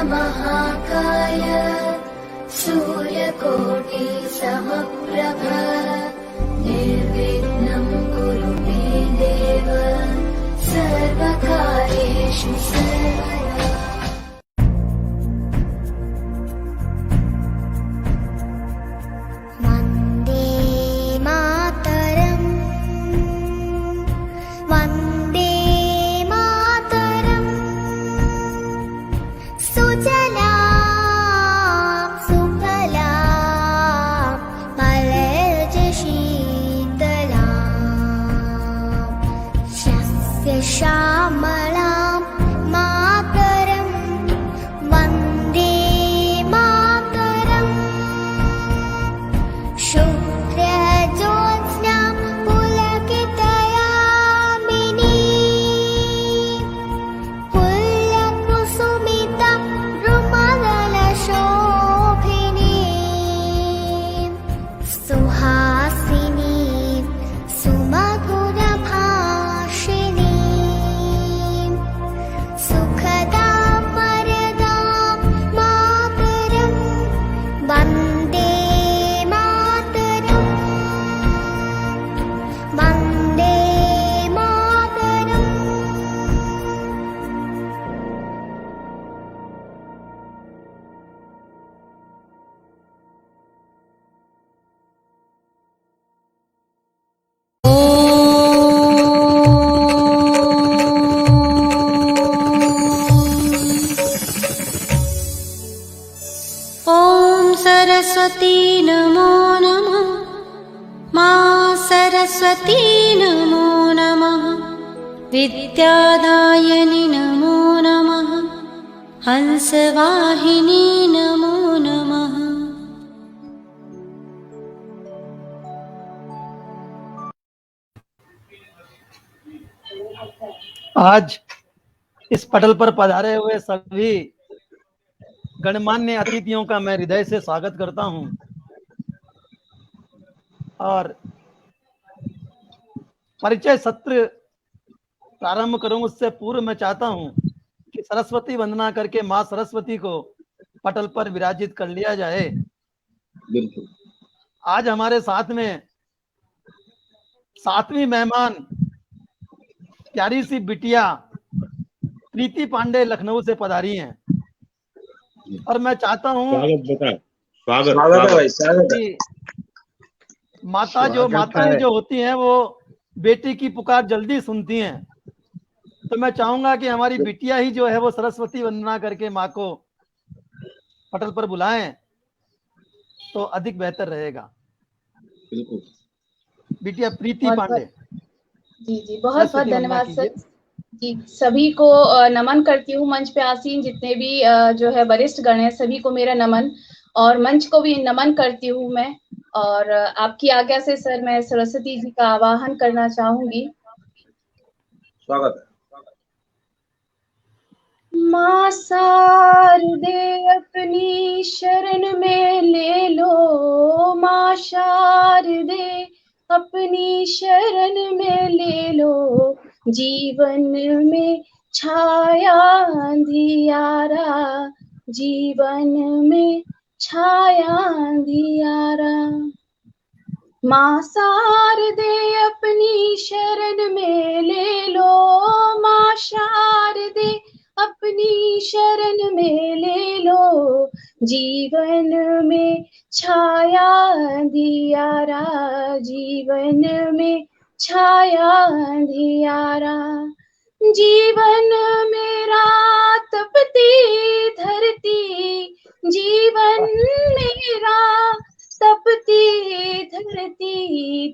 महाकाय सूर्यकोटि समप्रभ निर्विघ्नं कुरु मे देव सर्वकार्येषु सर्वदा। वन्दे मातरम् वन्दे मातरम् सुजलां सुफलां मलयज शीतलां श्यामलां मातरं वन्दे मातरम् शुभ्रज्योत्स्ना पुलकितयामिनी पुल्लकुसुमिता द्रुमदलशोभिनी सुहासिनी सुमधुरभाषिणी सुखदां वरदां मातरं वन्दे मातरम् वन्दे मातरम्। ॐ सरस्वती नमो नमः। मां सरस्वती नमो नमः। विद्यादायिनी नमो नमः। हंसवाहिनी नमो नमः। आज इस पटल पर पधारे हुए सभी गणमान्य अतिथियों का मैं हृदय से स्वागत करता हूं और परिचय सत्र प्रारंभ करूं उससे पूर्व मैं चाहता हूं कि सरस्वती वंदना करके मां सरस्वती को पटल पर विराजित कर लिया जाए। बिल्कुल। आज हमारे साथ में 7वीं मेहमान प्यारी सी बिटिया प्रीति पांडे लखनऊ से पधारी हैं और मैं चाहता हूं स्वागत है भाई, स्वागत है। कि माताएं जो होती हैं वो बेटी की पुकार जल्दी सुनती हैं, तो मैं चाहूंगा कि हमारी बिटिया ही जो है वो सरस्वती वंदना करके माँ को पटल पर बुलाएं तो अधिक बेहतर रहेगा। बिल्कुल। बिटिया प्रीति पांडे। जी बहुत बहुत धन्यवाद सर जी। सभी को नमन करती हूँ। मंच पे आसीन जितने भी जो है वरिष्ठ गण हैं सभी को मेरा नमन, और मंच को भी नमन करती हूँ मैं। और आपकी आज्ञा से सर मैं सरस्वती जी का आवाहन करना चाहूंगी। स्वागत है। माँ शारदे अपनी शरण में ले लो, माँ शारदे अपनी शरण में ले लो, जीवन में छाया अंधियारा, जीवन में छाया अंधियारा। माँ शारदे अपनी शरण में ले लो, माँ शारदे अपनी शरण में ले लो, जीवन में छाया अंधियारा, जीवन में छाया अंधियारा। जीवन मेरा तपती धरती, जीवन मेरा तपती धरती,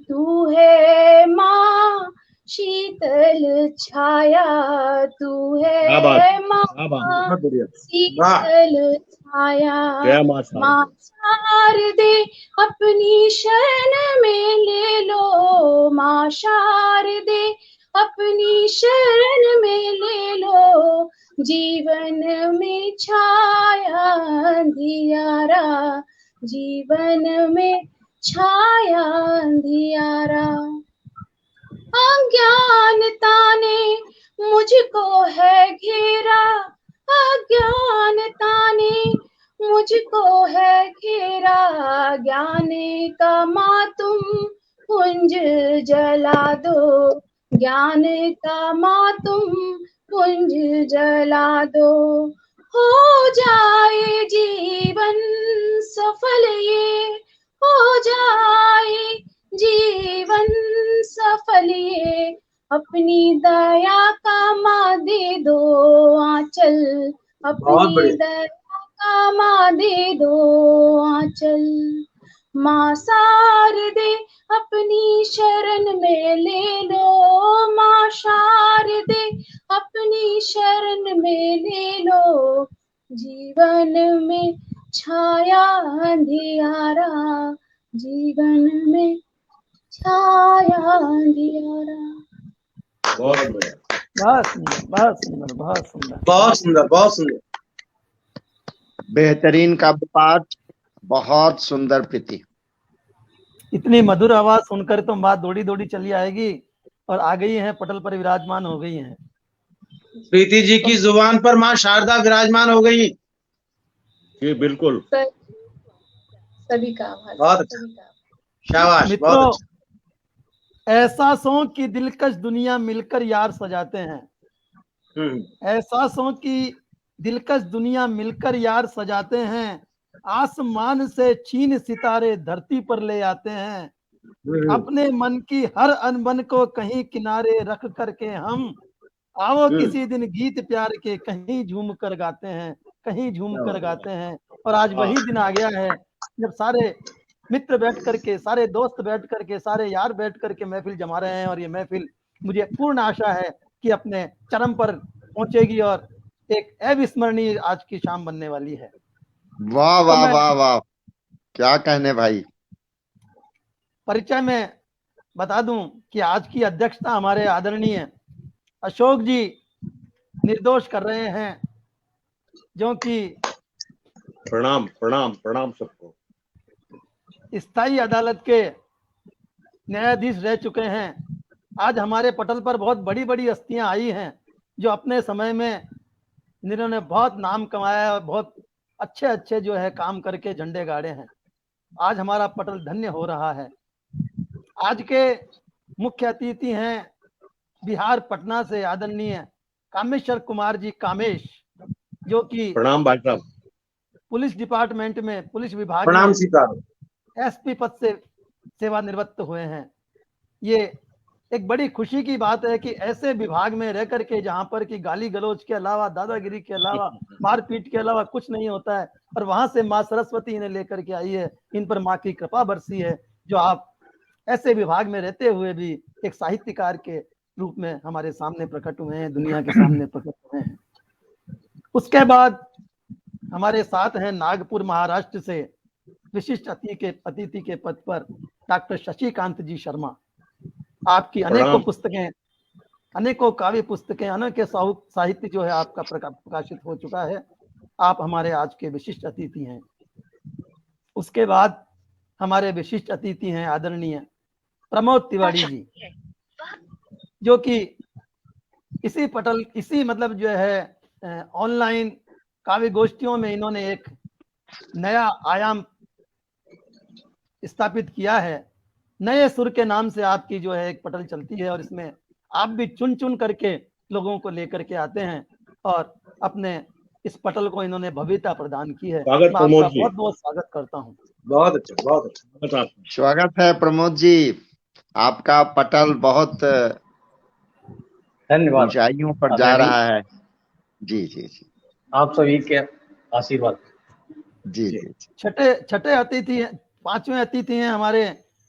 तू है माँ शीतल छाया, तू है माँ शीतल छाया। माँ शारदे अपनी शरण में ले लो, माँ शारदे अपनी शरण में ले लो, जीवन में छाया अंधियारा, जीवन में छाया अंधियारा। अज्ञानता ने मुझको है घेरा, अज्ञानता ने मुझको है घेरा, ज्ञान का मातुम पुंज जला दो, ज्ञान का मातुम पुंज जला दो। हो जाए जीवन सफल ये, हो जाए जीवन सफल ये, अपनी दया का माँ दे दो आंचल, अपनी दया का माँ दे दो आंचल। माँ शारदे अपनी शरण में ले लो, माँ शारदे अपनी शरण में ले लो, जीवन में छाया अंधियारा, जीवन में छाया अंधियारा। बहुत बढ़िया, बहुत सुंदर, बहुत सुंदर, बहुत सुंदर, बहुत सुंदर, बहुत सुंदर, बेहतरीन काव्य पाठ, बहुत सुंदर प्रीति। इतनी मधुर आवाज सुनकर तो माँ दौड़ी दौड़ी चली आएगी और आ गई हैं, पटल पर विराजमान हो गई हैं। प्रीति जी की जुबान पर माँ शारदा विराजमान हो गई। जी बिल्कुल, सभी का आभार। बहुत अच्छा, शाबाश, बहुत मित्रों, अच्छा। एहसासों की दिलकश दुनिया मिलकर यार सजाते हैं, एहसासों की दिलकश दुनिया मिलकर यार सजाते हैं, आसमान से छीन सितारे धरती पर ले आते हैं, अपने मन की हर अनबन को कहीं किनारे रख करके हम आओ किसी दिन गीत प्यार के कहीं झूम कर गाते हैं, कहीं झूम कर गाते हैं। और आज वही दिन आ गया है जब सारे मित्र बैठ करके, सारे दोस्त बैठ करके, सारे यार बैठ करके महफिल जमा रहे हैं, और ये महफिल मुझे पूर्ण आशा है कि अपने चरम पर पहुंचेगी और एक अविस्मरणीय आज की शाम बनने वाली है। वाह वाह वाह वाह, क्या कहने भाई। परिचय में बता दूं कि आज की अध्यक्षता हमारे आदरणीय अशोक जी निर्दोष कर रहे हैं, जो कि प्रणाम प्रणाम प्रणाम सबको। स्थायी अदालत के न्यायाधीश रह चुके हैं। आज हमारे पटल पर बहुत बड़ी बड़ी हस्तियां आई हैं जो अपने समय में जिन्होंने बहुत नाम कमाया और बहुत अच्छे अच्छे जो है काम करके झंडे गाड़े हैं। आज हमारा पटल धन्य हो रहा है। आज के मुख्य अतिथि हैं बिहार पटना से आदरणीय कामेश्वर कुमार जी कामेश, जो कि प्रणाम भाई साहब, पुलिस डिपार्टमेंट में, पुलिस विभाग प्रणाम में सीताराम, एसपी पद से सेवानिवृत्त हुए हैं। ये एक बड़ी खुशी की बात है कि ऐसे विभाग में रह करके जहां पर कि गाली गलौज के अलावा, दादागिरी के अलावा, मारपीट के अलावा कुछ नहीं होता है, और वहां से माँ सरस्वती इन्हें लेकर के आई है, इन पर माँ की कृपा बरसी है, जो आप ऐसे विभाग में रहते हुए भी एक साहित्यकार के रूप में हमारे सामने प्रकट हुए हैं, दुनिया के सामने प्रकट हुए हैं। उसके बाद हमारे साथ हैं नागपुर महाराष्ट्र से विशिष्ट अतिथि के पद पर डॉक्टर शशिकांत जी शर्मा। आपकी अनेकों पुस्तकें, अनेकों काव्य पुस्तकें, अनेकों साहित्य जो है आपका प्रकाशित हो चुका है। आप हमारे आज के विशिष्ट अतिथि हैं। उसके बाद हमारे विशिष्ट अतिथि हैं आदरणीय प्रमोद तिवारी जी, जो कि इसी मतलब जो है ऑनलाइन काव्य गोष्ठियों में इन्होंने एक नया आयाम स्थापित किया है। नए सुर के नाम से आपकी जो है एक पटल चलती है, और इसमें आप भी चुन चुन करके लोगों को लेकर के आते हैं, और अपने इस पटल को इन्होंने भव्यता प्रदान की है। मैं आपका बहुत बहुत स्वागत करता हूँ। बहुत अच्छा, बहुत अच्छा, स्वागत है प्रमोद जी। आपका पटल बहुत धन्यवाद, ऊंचाइयों पर जा रहा है। जी जी जी, आप सभी के आशीर्वाद। जी जी जी। छठे अतिथि हैं, 5वें अतिथि हैं हमारे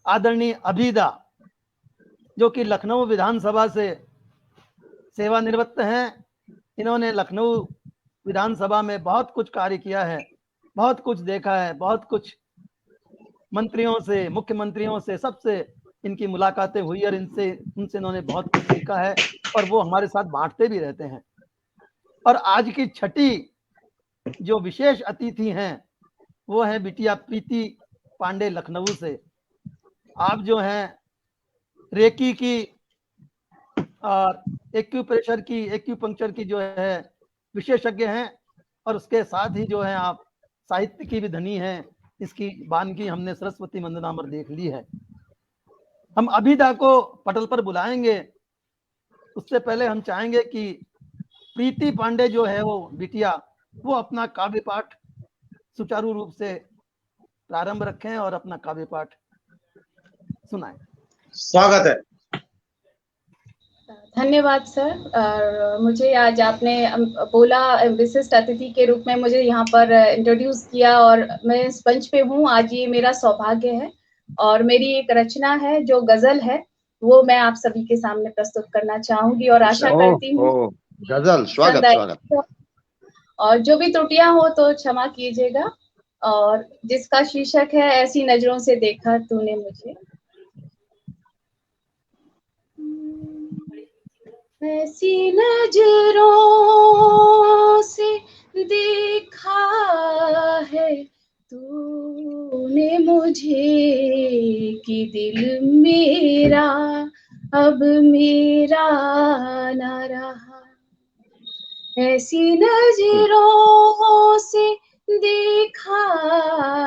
आदरणीय अभिदा, जो कि लखनऊ विधानसभा से सेवानिवृत्त हैं। इन्होंने लखनऊ विधानसभा में बहुत कुछ कार्य किया है, बहुत कुछ देखा है, बहुत कुछ मंत्रियों से, मुख्यमंत्रियों से, सबसे इनकी मुलाकातें हुई और उनसे इन्होंने बहुत कुछ सीखा है, और वो हमारे साथ बांटते भी रहते हैं। और आज की छठी जो विशेष अतिथि हैं वो है बिटिया प्रीति पांडे लखनऊ से। आप जो हैं रेकी की और एक्यूप्रेशर की, एक्यूपंक्चर की जो है विशेषज्ञ हैं और उसके साथ ही जो है आप साहित्य की भी धनी हैं। इसकी बानगी हमने सरस्वती वंदनामृत देख ली है। हम अभिदा को पटल पर बुलाएंगे, उससे पहले हम चाहेंगे कि प्रीति पांडे जो है वो बिटिया, वो अपना काव्य पाठ सुचारू रूप से प्रारंभ रखें और अपना काव्य पाठ सुनाएं। स्वागत है। धन्यवाद सर। और मुझे आज आपने बोला विशिष्ट अतिथि के रूप में मुझे यहाँ पर इंट्रोड्यूस किया और मैं इस मंच पे हूँ आज, ये मेरा सौभाग्य है। और मेरी एक रचना है जो गजल है, वो मैं आप सभी के सामने प्रस्तुत करना चाहूंगी और आशा करती हूँ गजल, स्वागत स्वागत। और जो भी त्रुटियां हो तो क्षमा कीजिएगा। और जिसका शीर्षक है ऐसी नजरों से देखा तूने मुझे। ऐसी नजरों से देखा है तूने मुझे कि दिल मेरा अब मेरा ना रहा। ऐसी नजरों से देखा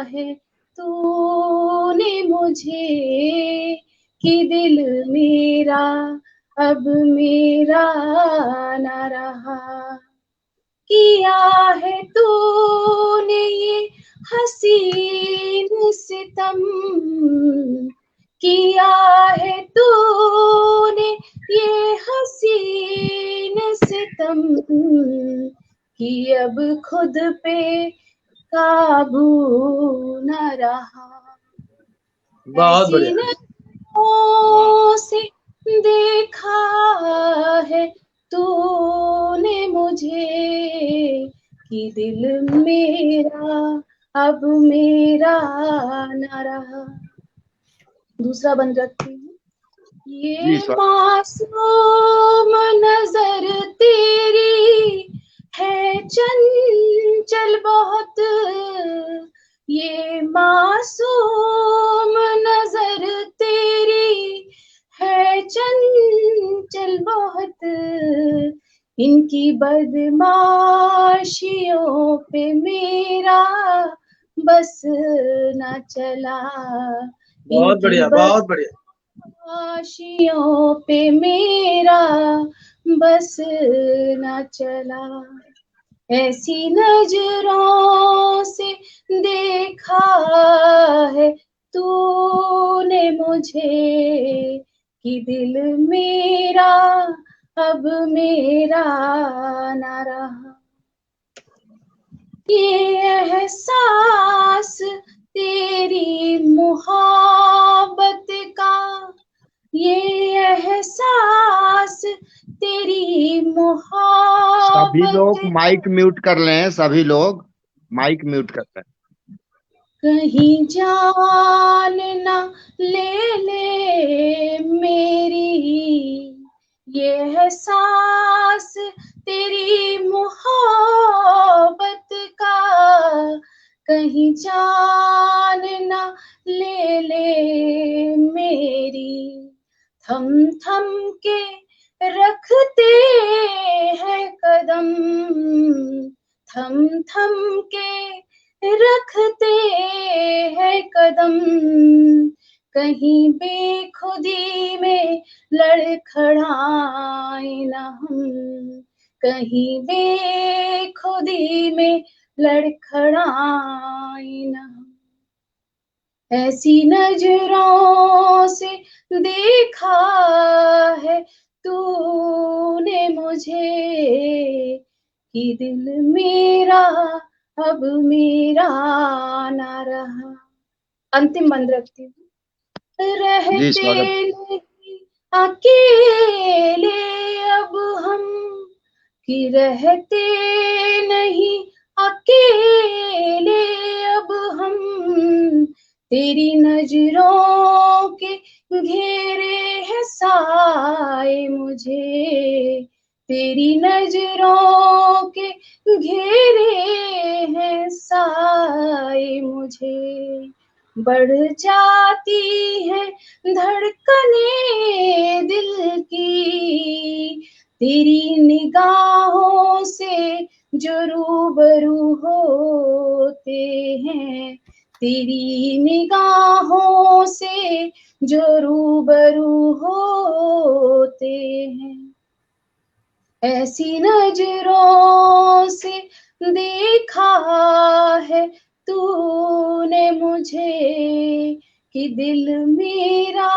है तूने मुझे कि दिल मेरा अब मेरा ना रहा। किया है तूने ये हसीन सितम, किया है तूने ये हसीन सितम कि अब खुद पे काबू न रहा। बहुत बढ़िया। से देखा है तूने मुझे कि दिल मेरा अब मेरा न रहा। दूसरा बंद रखती हूँ। ये मासूम नजर तेरी है चंचल बहुत, ये मासूम नजर तेरी है चंचल बहुत, इनकी बदमाशियों पे मेरा बस न चला। बहुत बढ़िया, बहुत बढ़िया। बदमाशियों पे मेरा बस न चला। ऐसी नजरों से देखा है तूने मुझे कि दिल मेरा अब मेरा ना रहा। ये एहसास तेरी मोहब्बत का, ये एहसास तेरी मोहब्बत। सभी लोग माइक म्यूट कर लें, सभी लोग माइक म्यूट कर लें। कहीं जान ना ले मेरी, ये एहसास तेरी मोहब्बत का, कहीं जान ना ले मेरी। थम थम के रखते हैं कदम, थम थम के रखते हैं कदम, कहीं बेखुदी में लड़खड़ाए ना हम, कहीं बेखुदी में लड़खड़ाए ना हम। ऐसी नजरों से देखा है तूने मुझे कि दिल मेरा अब मेरा ना रहा। अंतिम बंद रखती हूँ। रहते नहीं अकेले अब हम, कि रहते नहीं अकेले अब हम, तेरी नजरों के घेरे है साए मुझे, तेरी नजरों के घेरे हैं साए मुझे। बढ़ जाती है धड़कने दिल की, तेरी निगाहों से जो रूबरू होते हैं, तेरी निगाहों से जो रूबरू होते हैं, ऐसी नजरों से देखा है तूने मुझे कि दिल मेरा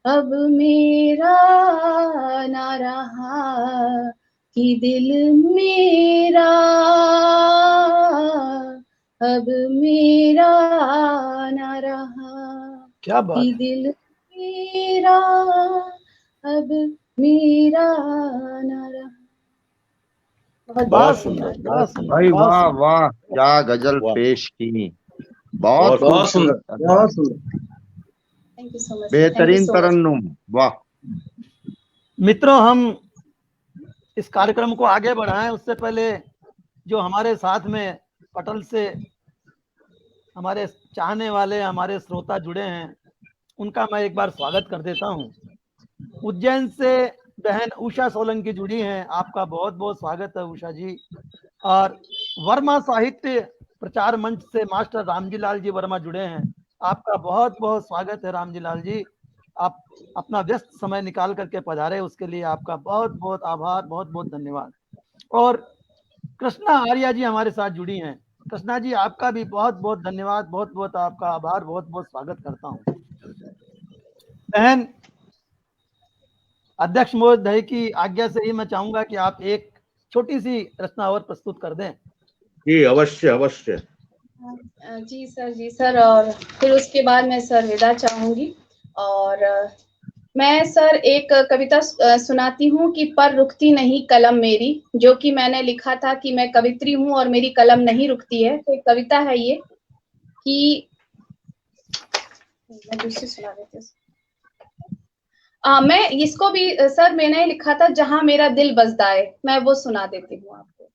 अब मेरा ना रहा, कि दिल मेरा अब मेरा ना रहा, क्या बात कि है। दिल मेरा अब मेरा ना रहा। बहुत बहुत बहुत सुंदर, धन्यवाद। बहुत सुंदर, भाई बहुत वाह सुंदर। वाह, क्या गजल वाह। पेश की, बहुत बहुत सुंदर, खूबसूरत, बहुत सुंदर। Thank you so much, thank you बेहतरीन सो मच। तरन्नुम, वाह। मित्रों, हम इस कार्यक्रम को आगे बढ़ाएं उससे पहले जो हमारे साथ में पटल से हमारे चाहने वाले, हमारे श्रोता जुड़े हैं, उनका मैं एक बार स्वागत कर देता हूं। उज्जैन से बहन उषा सोलंकी जुड़ी हैं, आपका बहुत बहुत स्वागत है उषा जी। और वर्मा साहित्य प्रचार मंच से मास्टर रामजी लाल जी वर्मा जुड़े हैं, आपका बहुत बहुत स्वागत है रामजी लाल जी। आप अपना व्यस्त समय निकाल करके पधारे, उसके लिए आपका बहुत बहुत आभार, बहुत बहुत धन्यवाद। और कृष्णा आर्या जी हमारे साथ जुड़ी हैं। कृष्णा जी, आपका भी बहुत बहुत धन्यवाद, बहुत बहुत आपका आभार, बहुत बहुत स्वागत करता हूं। बहन अध्यक्ष महोदय की आज्ञा से ही मैं चाहूंगा कि आप एक छोटी सी रचना और प्रस्तुत कर दें। जी अवश्य अवश्य। जी सर, और फिर उसके बाद मैं सर विदा चाहूंगी। और मैं सर एक कविता सुनाती हूँ कि पर रुकती नहीं कलम मेरी, जो कि मैंने लिखा था कि मैं कवित्री हूँ और मेरी कलम नहीं रुकती है। तो एक कविता है ये कि मैं दूसरी सुना देती हूँ। मैं इसको भी सर मैंने लिखा था जहां मेरा दिल बसदाए, मैं वो सुना देती हूँ आपको।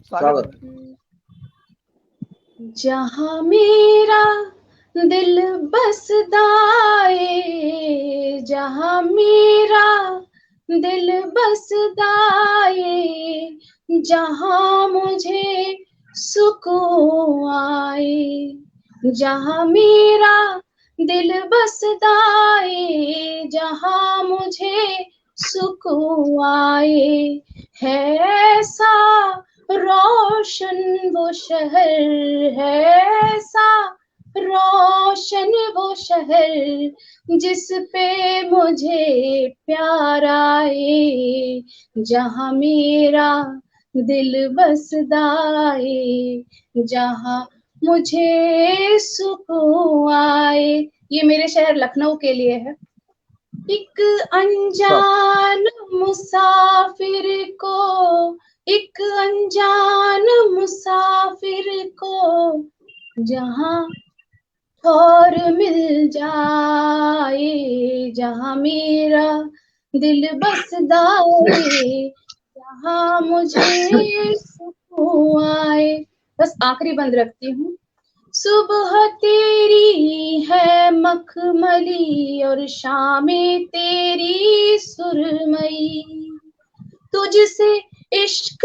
स्वागत है। जहां मेरा दिल बसदाए, जहां मेरा दिल बसदाए, जहां मुझे सुकून आए, जहां मेरा दिल बसदाए, जहां मुझे सुकून आए, है ऐसा रोशन वो शहर, है ऐसा रोशन वो शहर, जिस पे मुझे प्यार आए, जहां मेरा दिल बसदाए, जहां मुझे सुकून आए। ये मेरे शहर लखनऊ के लिए है। एक अनजान मुसाफिर को, एक अनजान मुसाफिर को जहां और मिल जाए, जहां मेरा दिल बसदाए, जहां मुझे सुकून आए। बस आखिरी बंद रखती हूँ। सुबह तेरी है मखमली और शामें तेरी सुरमई, तुझसे इश्क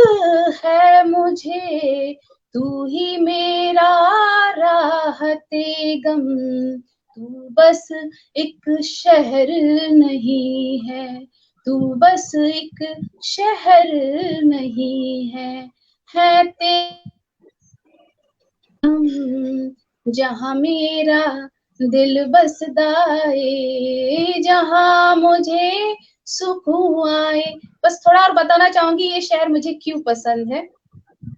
है मुझे, तू ही मेरा राहते गम, तू बस एक शहर नहीं है, तू बस एक शहर नहीं है तेरा जहां मेरा दिल बसदाए, जहां मुझे सुकून आए। बस थोड़ा और बताना चाहूंगी ये शहर मुझे क्यों पसंद है।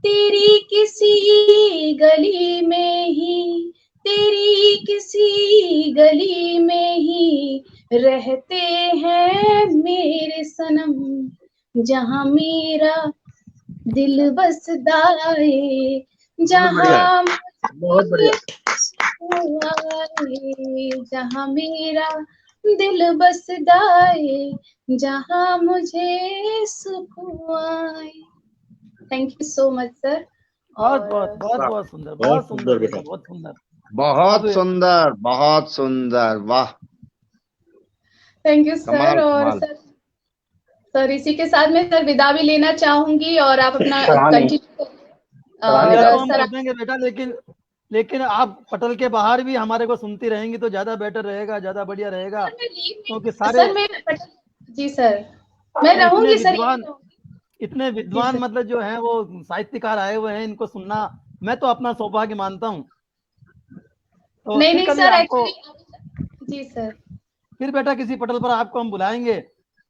तेरी किसी गली में ही, तेरी किसी गली में ही रहते हैं मेरे सनम, जहां मेरा दिल बसदाए, जहां बहुत बढ़िया। जहां मेरा दिल बसदाए, जहां मुझे सुकून आए। Thank you so much sir. बहुत बहुत बहुत बहुत सुंदर, बहुत सुंदर बेटा, बेटा। बहुत सुंदर। बहुत अब सुंदर, बहुत सुंदर, वाह। Thank you sir. कमाल और कमाल। सर सर इसी के साथ मैं सर विदा भी लेना चाहूंगी और आप अपना सराहनीय। कंटिन्यू विदा तो हम सर कर देंगे बेटा, लेकिन आप पटल के बाहर भी हमारे को सुनती रहेंगी तो ज्यादा बेटर रहेगा, ज्यादा बढ़िया रहेगा, क्योंकि सारे सर मैं जी सर मैं रहूंगी सर, इतने विद्वान मतलब जो है वो साहित्यकार आए हुए हैं, इनको सुनना मैं तो अपना सौभाग्य मानता हूँ। तो नहीं फिर नहीं कभी सर आपको एक्चुअली जी सर फिर बेटा किसी पटल पर आपको हम बुलाएंगे,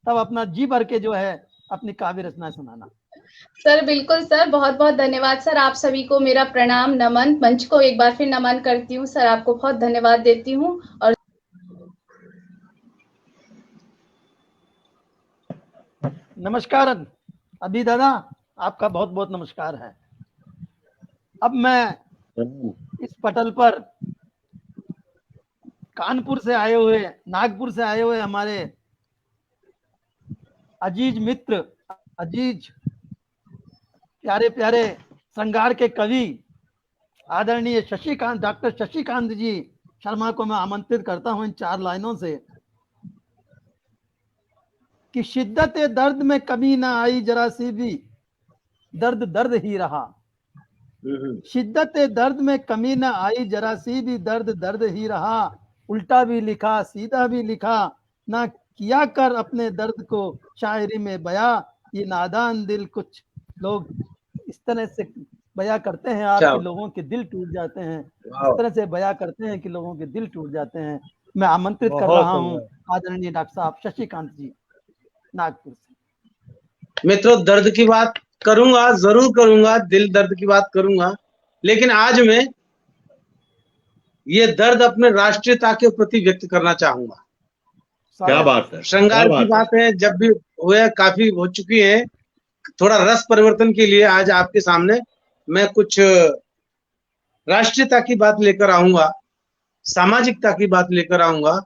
तब अपना जी भर के जो है अपनी काव्य रचना सुनाना। सर बिल्कुल सर, बहुत बहुत धन्यवाद सर। आप सभी को मेरा प्रणाम, नमन, मंच को एक बार फिर नमन करती हूँ सर, आपको बहुत धन्यवाद देती हूँ। और नमस्कार अभी दादा, आपका बहुत बहुत नमस्कार है। अब मैं इस पटल पर कानपुर से आए हुए, नागपुर से आए हुए हमारे अजीज मित्र, अजीज प्यारे प्यारे श्रृंगार के कवि आदरणीय शशिकांत, डॉक्टर शशिकांत जी शर्मा को मैं आमंत्रित करता हूं इन 4 लाइनों से कि शिद्दत दर्द में कमी ना आई जरा सी भी, दर्द दर्द ही रहा। शिद्दत दर्द में कमी ना आई जरा सी भी, दर्द दर्द ही रहा। उल्टा भी लिखा सीधा भी लिखा, ना किया कर अपने दर्द को शायरी में बया। ये नादान दिल कुछ लोग इस तरह से बया करते हैं आपके लोगों के दिल टूट जाते हैं, इस तरह से बया करते हैं कि लोगों के दिल टूट जाते हैं। मैं आमंत्रित कर रहा हूं आदरणीय डॉक्टर साहब शशिकांत जी नागपुर से। मित्रों, दर्द की बात करूंगा, जरूर करूंगा, दिल दर्द की बात करूंगा, लेकिन आज मैं ये दर्द अपने राष्ट्रीयता के प्रति व्यक्त करना चाहूंगा। क्या बात है, श्रृंगार की बात है, जब भी हुए काफी हो चुकी है। थोड़ा रस परिवर्तन के लिए आज आपके सामने मैं कुछ राष्ट्रीयता की बात लेकर आऊंगा, सामाजिकता की बात लेकर आऊंगा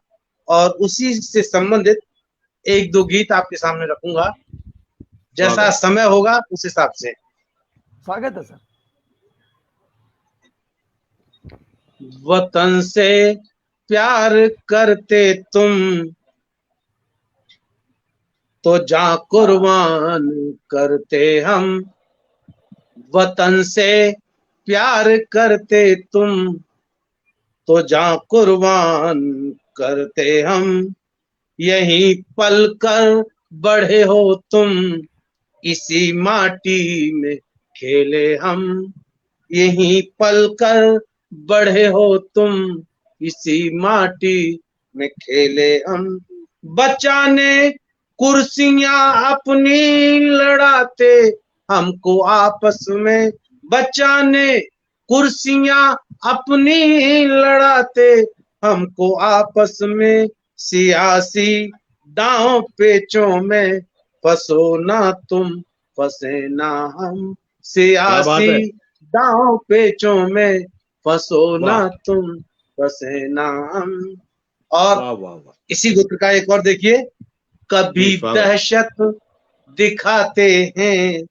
और उसी से संबंधित 1-2 गीत आपके सामने रखूंगा, जैसा समय होगा उस हिसाब से। स्वागत है सर। वतन से प्यार करते तुम तो जान कुर्बान करते हम। वतन से प्यार करते तुम तो जान कुर्बान करते हम। यहीं पल कर बढ़े हो तुम, इसी माटी में खेले हम। यहीं पल कर बढ़े हो तुम, इसी माटी में खेले हम। बचाने कुर्सियां अपनी लड़ाते हमको आपस में, बचाने कुर्सियां अपनी लड़ाते हमको आपस में। सियासी दांव पेचों में फंसो ना तुम, फंसे ना हम। सियासी दांव पेचों में फंसो ना तुम, फंसे ना हम। और इसी गुत्र का एक और देखिए। कभी दहशत दिखाते हैं,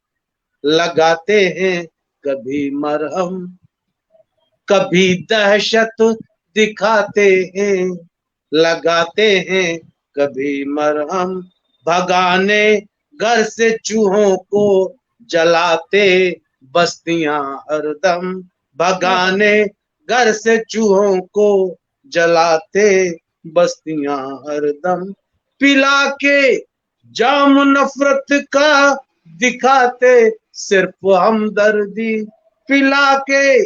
लगाते हैं कभी मरहम। कभी दहशत दिखाते हैं, लगाते हैं कभी मरहम। भगाने घर से चूहों को जलाते बस्तियां हरदम। भगाने घर से चूहों को जलाते बस्तियां हरदम। पिला के जाम नफरत का दिखाते सिर्फ हमदर्दी। पिला के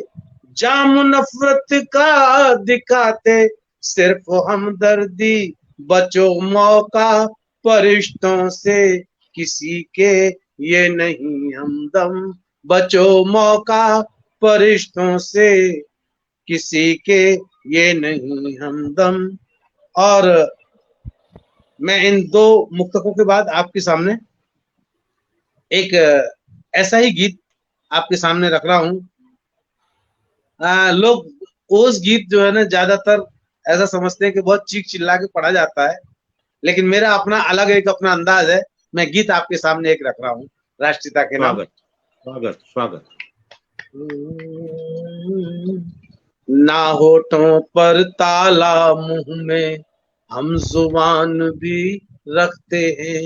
जाम नफरत का दिखाते सिर्फ हमदर्दी। बचो मौका परिश्तों से, किसी के ये नहीं हमदम। बचो मौका परिश्तों से, किसी के ये नहीं हमदम। और मैं इन 2 मुक्तकों के बाद आपके सामने एक ऐसा ही गीत आपके सामने रख रहा हूं। लोग उस गीत जो है ना ज्यादातर ऐसा समझते हैं कि बहुत चीख चिल्ला के पढ़ा जाता है, लेकिन मेरा अपना अलग एक अपना अंदाज है। मैं गीत आपके सामने एक रख रहा हूँ राष्ट्रीयता के नाम। स्वागत स्वागत। ना होठों पर ताला, मुंह में हम जुबान भी रखते हैं।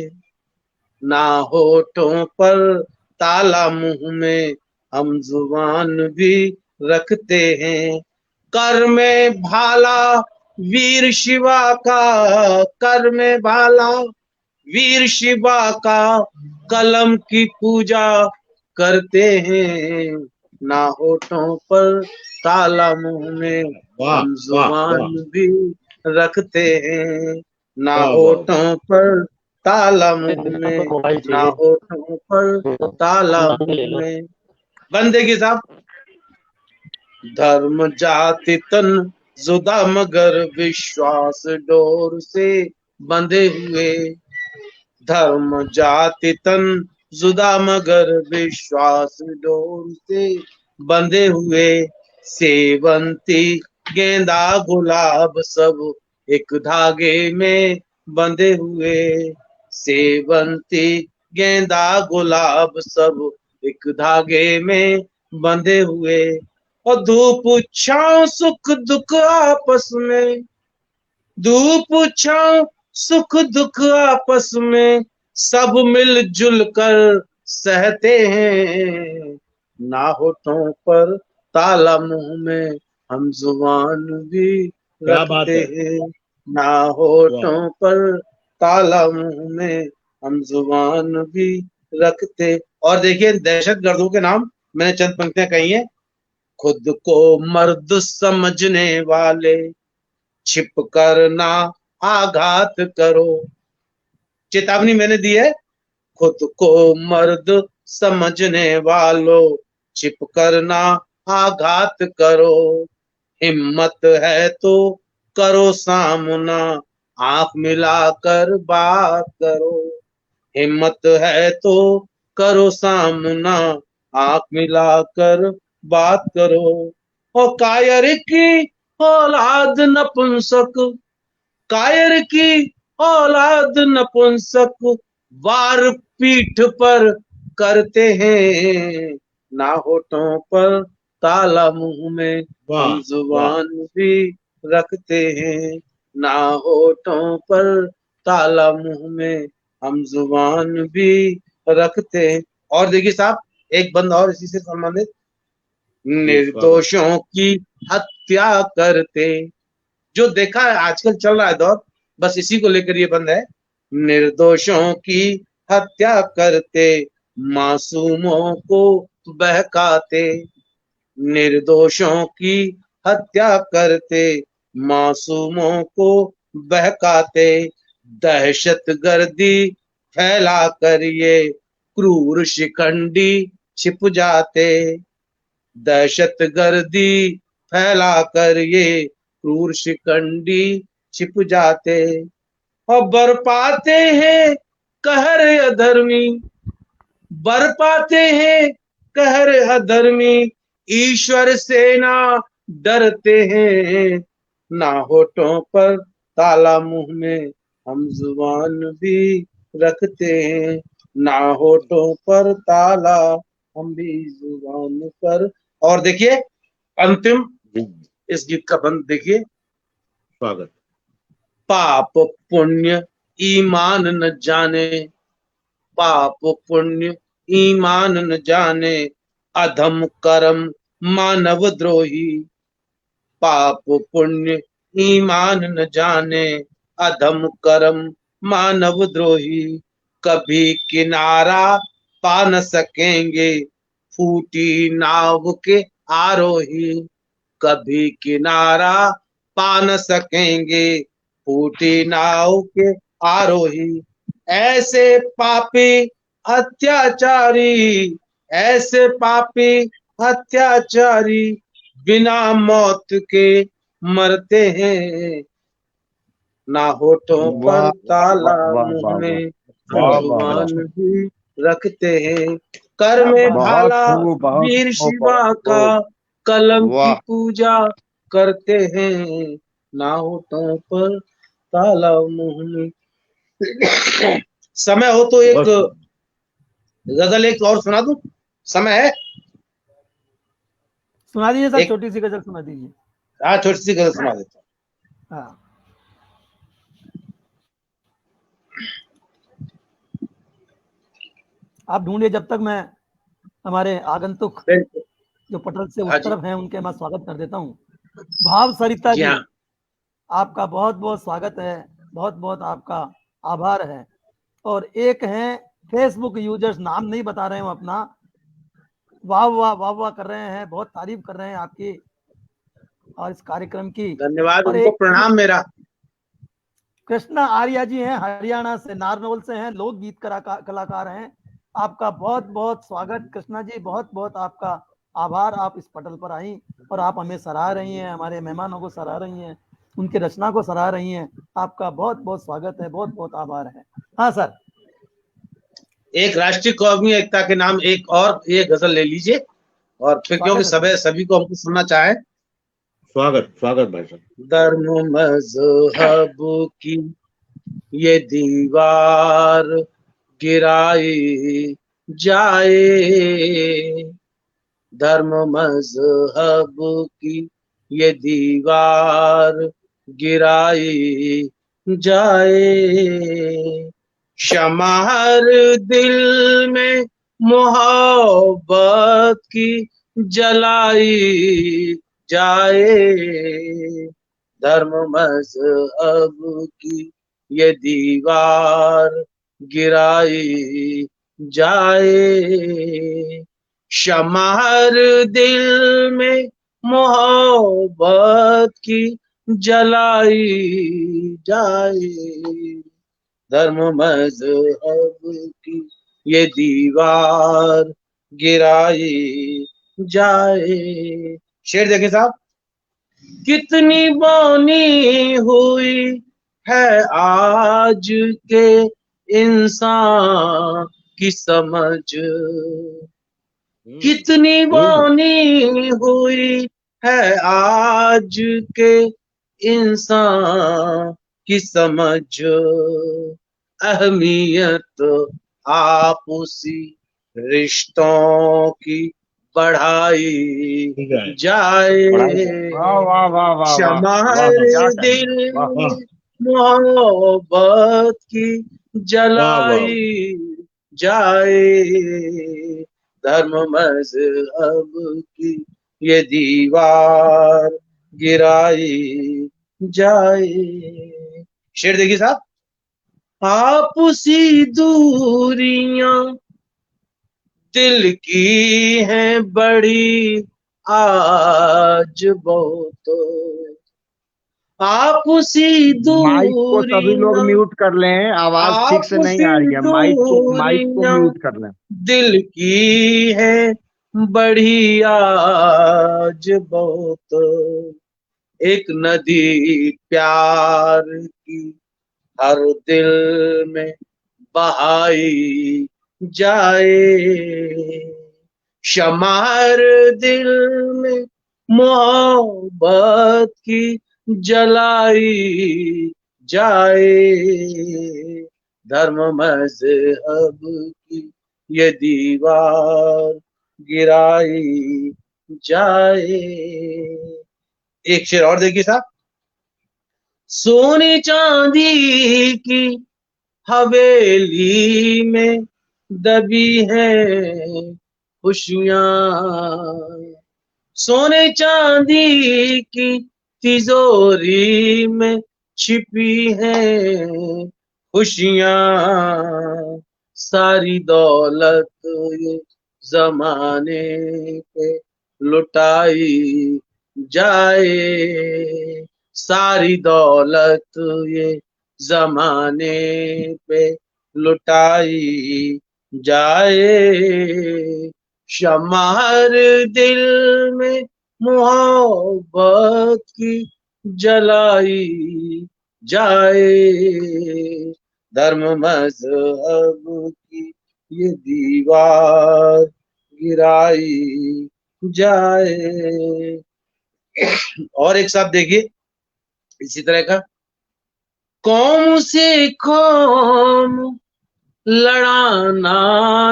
ना होठों पर ताला, मुंह में हम जुबान भी रखते हैं। कर में भाला वीर शिवा का, कर में भाला वीर शिवा का, कलम की पूजा करते हैं। ना होठों पर ताला, मुंह में वाह हम वाह जुबान वाह भी रखते हैं। ना वाह वाह होठों पर ताला, मुंह तो में मोबाइल ना चाहिए होठों पर तो ताला, मांगे ले मुंह लो। में। बंदे के साहब, धर्म जाति तन जुदा मगर विश्वास डोर से बंधे हुए। धर्म जाति तन जुदा मगर विश्वास डोर से बंधे हुए। सेवंती गेंदा गुलाब सब एक धागे में बंधे हुए। सेवंती गेंदा गुलाब सब एक धागे में बंधे हुए। और धूप छांव सुख दुख आपस में, धूप छांव सुख दुख आपस में सब मिलजुल कर सहते हैं। ना होठों पर ताला, मुंह में हम जुबान भी क्या बात रखते है। हैं। ना वाह होठों पर ताला, मुंह में हम जुबान भी रखते। और देखिए, दहशत गर्दों के नाम मैंने चंद पंक्तियां कही हैं। खुद को मर्द समझने वाले छिप कर ना आघात करो। चेतावनी मैंने दी है, खुद को मर्द समझने वालों छिप कर ना आघात करो। हिम्मत है तो करो सामना, आंख मिलाकर बात करो। हिम्मत है तो करो सामना, आंख मिलाकर बात करो। और कायर की औलाद नपुंसक, कायर की औलाद नपुंसक वार पीठ पर करते हैं। ना होठों पर ताला, मुंह में वाह हम वाह जुबान भी रखते हैं। ना होठों पर ताला, मुंह में हम जुबान भी रखते हैं। और देखिए साहब, एक बंद और इसी से संबंधित। जी स्वागत। निर्दोषों की हत्या करते, जो देखा है आजकल चल रहा है दौर, बस इसी को लेकर ये बंद है। निर्दोषों की हत्या करते, मासूमों को बहकाते। निर्दोषों की हत्या करते, मासूमों को बहकाते। दहशतगर्दी फैला कर ये क्रूर शिकंडी छिप जाते। दहशतगर्दी फैला कर ये क्रूर शिकंडी छिप जाते। और बरपाते हैं कहर अधर्मी, बरपाते हैं कहर अधर्मी, ईश्वर से ना डरते हैं। ना होठों पर ताला, मुंह में हम जुबान भी रखते हैं। ना होठों पर ताला, हम भी जुबान पर। और देखिए अंतिम जी इस गीत का बंद देखिए। स्वागत। पाप पुण्य ईमान न जाने, पाप पुण्य ईमान न जाने, अधम कर्म मानव द्रोही। पाप पुण्य ईमान न जाने, अधम कर्म मानव द्रोही। कभी किनारा पा न सकेंगे फूटी नाव के आरोही। कभी किनारा पा न सकेंगे फूटी नाव के आरोही। ऐसे पापी अत्याचारी, ऐसे पापी अत्याचारी बिना मौत के मरते हैं। ना होठों पर वाह ताला, वाह वाह मुंह वाह वाह में हम वाह वाह वाह। जुबान भी रखते हैं। कर क्या में बात है। बहुत भाला खूब, बहुत वीर खूब, शिवा बहुत का, खूब। कलम की वाह पूजा करते हैं। ना होठों पर ताला, मुंह में। समय हो तो एक बहुत गजल एक और सुना दूं, समय है? सुना दीजिए सर, एक, छोटी सी गजल सुना दीजिए। हाँ, छोटी सी गजल सुना देता हूँ। हाँ। आप ढूंढिए जब तक मैं हमारे आगंतुक बिल्कुल। जो पटल से उस हाँ जी। तरफ हैं उनके मैं स्वागत कर देता हूँ। भाव सरिता जी जी, हाँ। आपका बहुत बहुत स्वागत है, बहुत बहुत आपका आभार है। और एक हैं फेसबुक यूजर्स, नाम नहीं बता रहे हैं अपना, वाह वाह वाह वाह कर रहे हैं, बहुत तारीफ कर रहे हैं आपकी और इस कार्यक्रम की। धन्यवाद, और उनको एक प्रणाम मेरा। कृष्णा आर्या जी हैं, हरियाणा से, नारनौल से हैं, लोक गीत कलाकार हैं। आपका बहुत बहुत स्वागत कृष्णा जी, बहुत बहुत आपका आभार। आप इस पटल पर आई और आप हमें सराह रही हैं, हमारे मेहमानों को सराह रही हैं, उनकी रचना को सराह रही हैं। आपका बहुत बहुत स्वागत है, बहुत बहुत आभार है। हाँ सर। एक राष्ट्रीय कौमी एकता के नाम एक और ये गजल ले लीजिए, और फिर क्योंकि स्वागत है सभी को हमको सुनना चाहे। स्वागत स्वागत भाई साहब। धर्म मजहब की ये दीवार गिराई जाए, धर्म मजहब की ये दीवार गिराई जाए, शमा हर दिल में मोहब्बत की जलाई जाए, धर्म मजहब की ये दीवार गिराई जाए, शमा हर दिल में मोहब्बत की जलाई जाए, धर्म मजहब की ये दीवार गिराई जाए। शेर देखें साहब, कितनी बौनी हुई है आज के इंसान की समझ, कितनी बौनी हुई है आज के इंसान की समझ, अहमियत आपसी रिश्तों की बढ़ाई जाए, वाह वाह वाह वाह वाह शमा वाह, हर क्या दिल कहना, वाह वाह में मोहब्बत की वाह वाह। जलाई जाए, धर्म मजहब की ये दीवार गिराई जाए। शेर देखिए साहब, आपसी दूरियां दिल की हैं बड़ी आज बहुत, आपसी माइक को सभी लोग दूरियां, म्यूट कर लें, आवाज ठीक से नहीं आ आपसी रही है, माइक को दूरियां म्यूट कर लें। दिल की है बड़ी आज बहुत, एक नदी प्यार की हर दिल में बहाई जाए, शमा हर दिल में मोहब्बत की जलाई जाए, धर्म मजहब की ये दीवार गिराई जाए। एक शेर और देखिए साहब, सोने चांदी की हवेली में दबी है खुशियां, सोने चांदी की तिजोरी में छिपी है खुशियां, सारी दौलत ये जमाने पे लुटाई जाए, सारी दौलत ये जमाने पे लुटाई जाए, शमा हर दिल में मोहब्बत की जलाई जाए, धर्म मजहब की ये दीवार गिराई जाए। और एक साहब देखिए इसी तरह का, कौम से कौम लड़ाना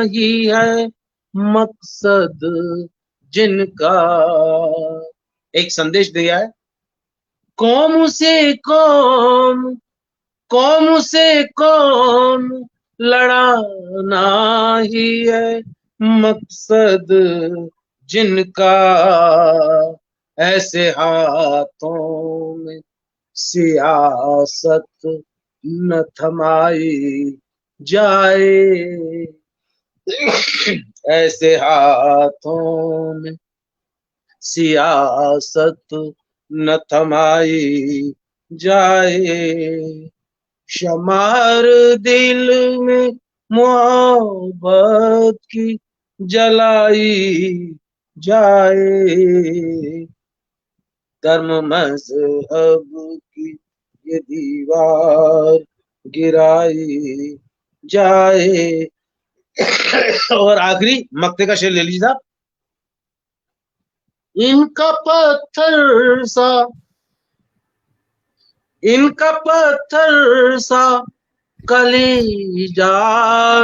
ही है मकसद जिनका, एक संदेश दिया है, कौम से कौम, कौम से कौम लड़ाना ही है मकसद जिनका, ऐसे हाथों में सियासत न थमाई जाए, ऐसे हाथों में सियासत न थमाई जाए, शमार दिल में मोहब्बत की जलाई जाए, धर्म मजहब की ये दीवार गिराई जाए। और आखिरी मक्ते का शेर ले लीजिए साहब। इनका पत्थर सा कलीजा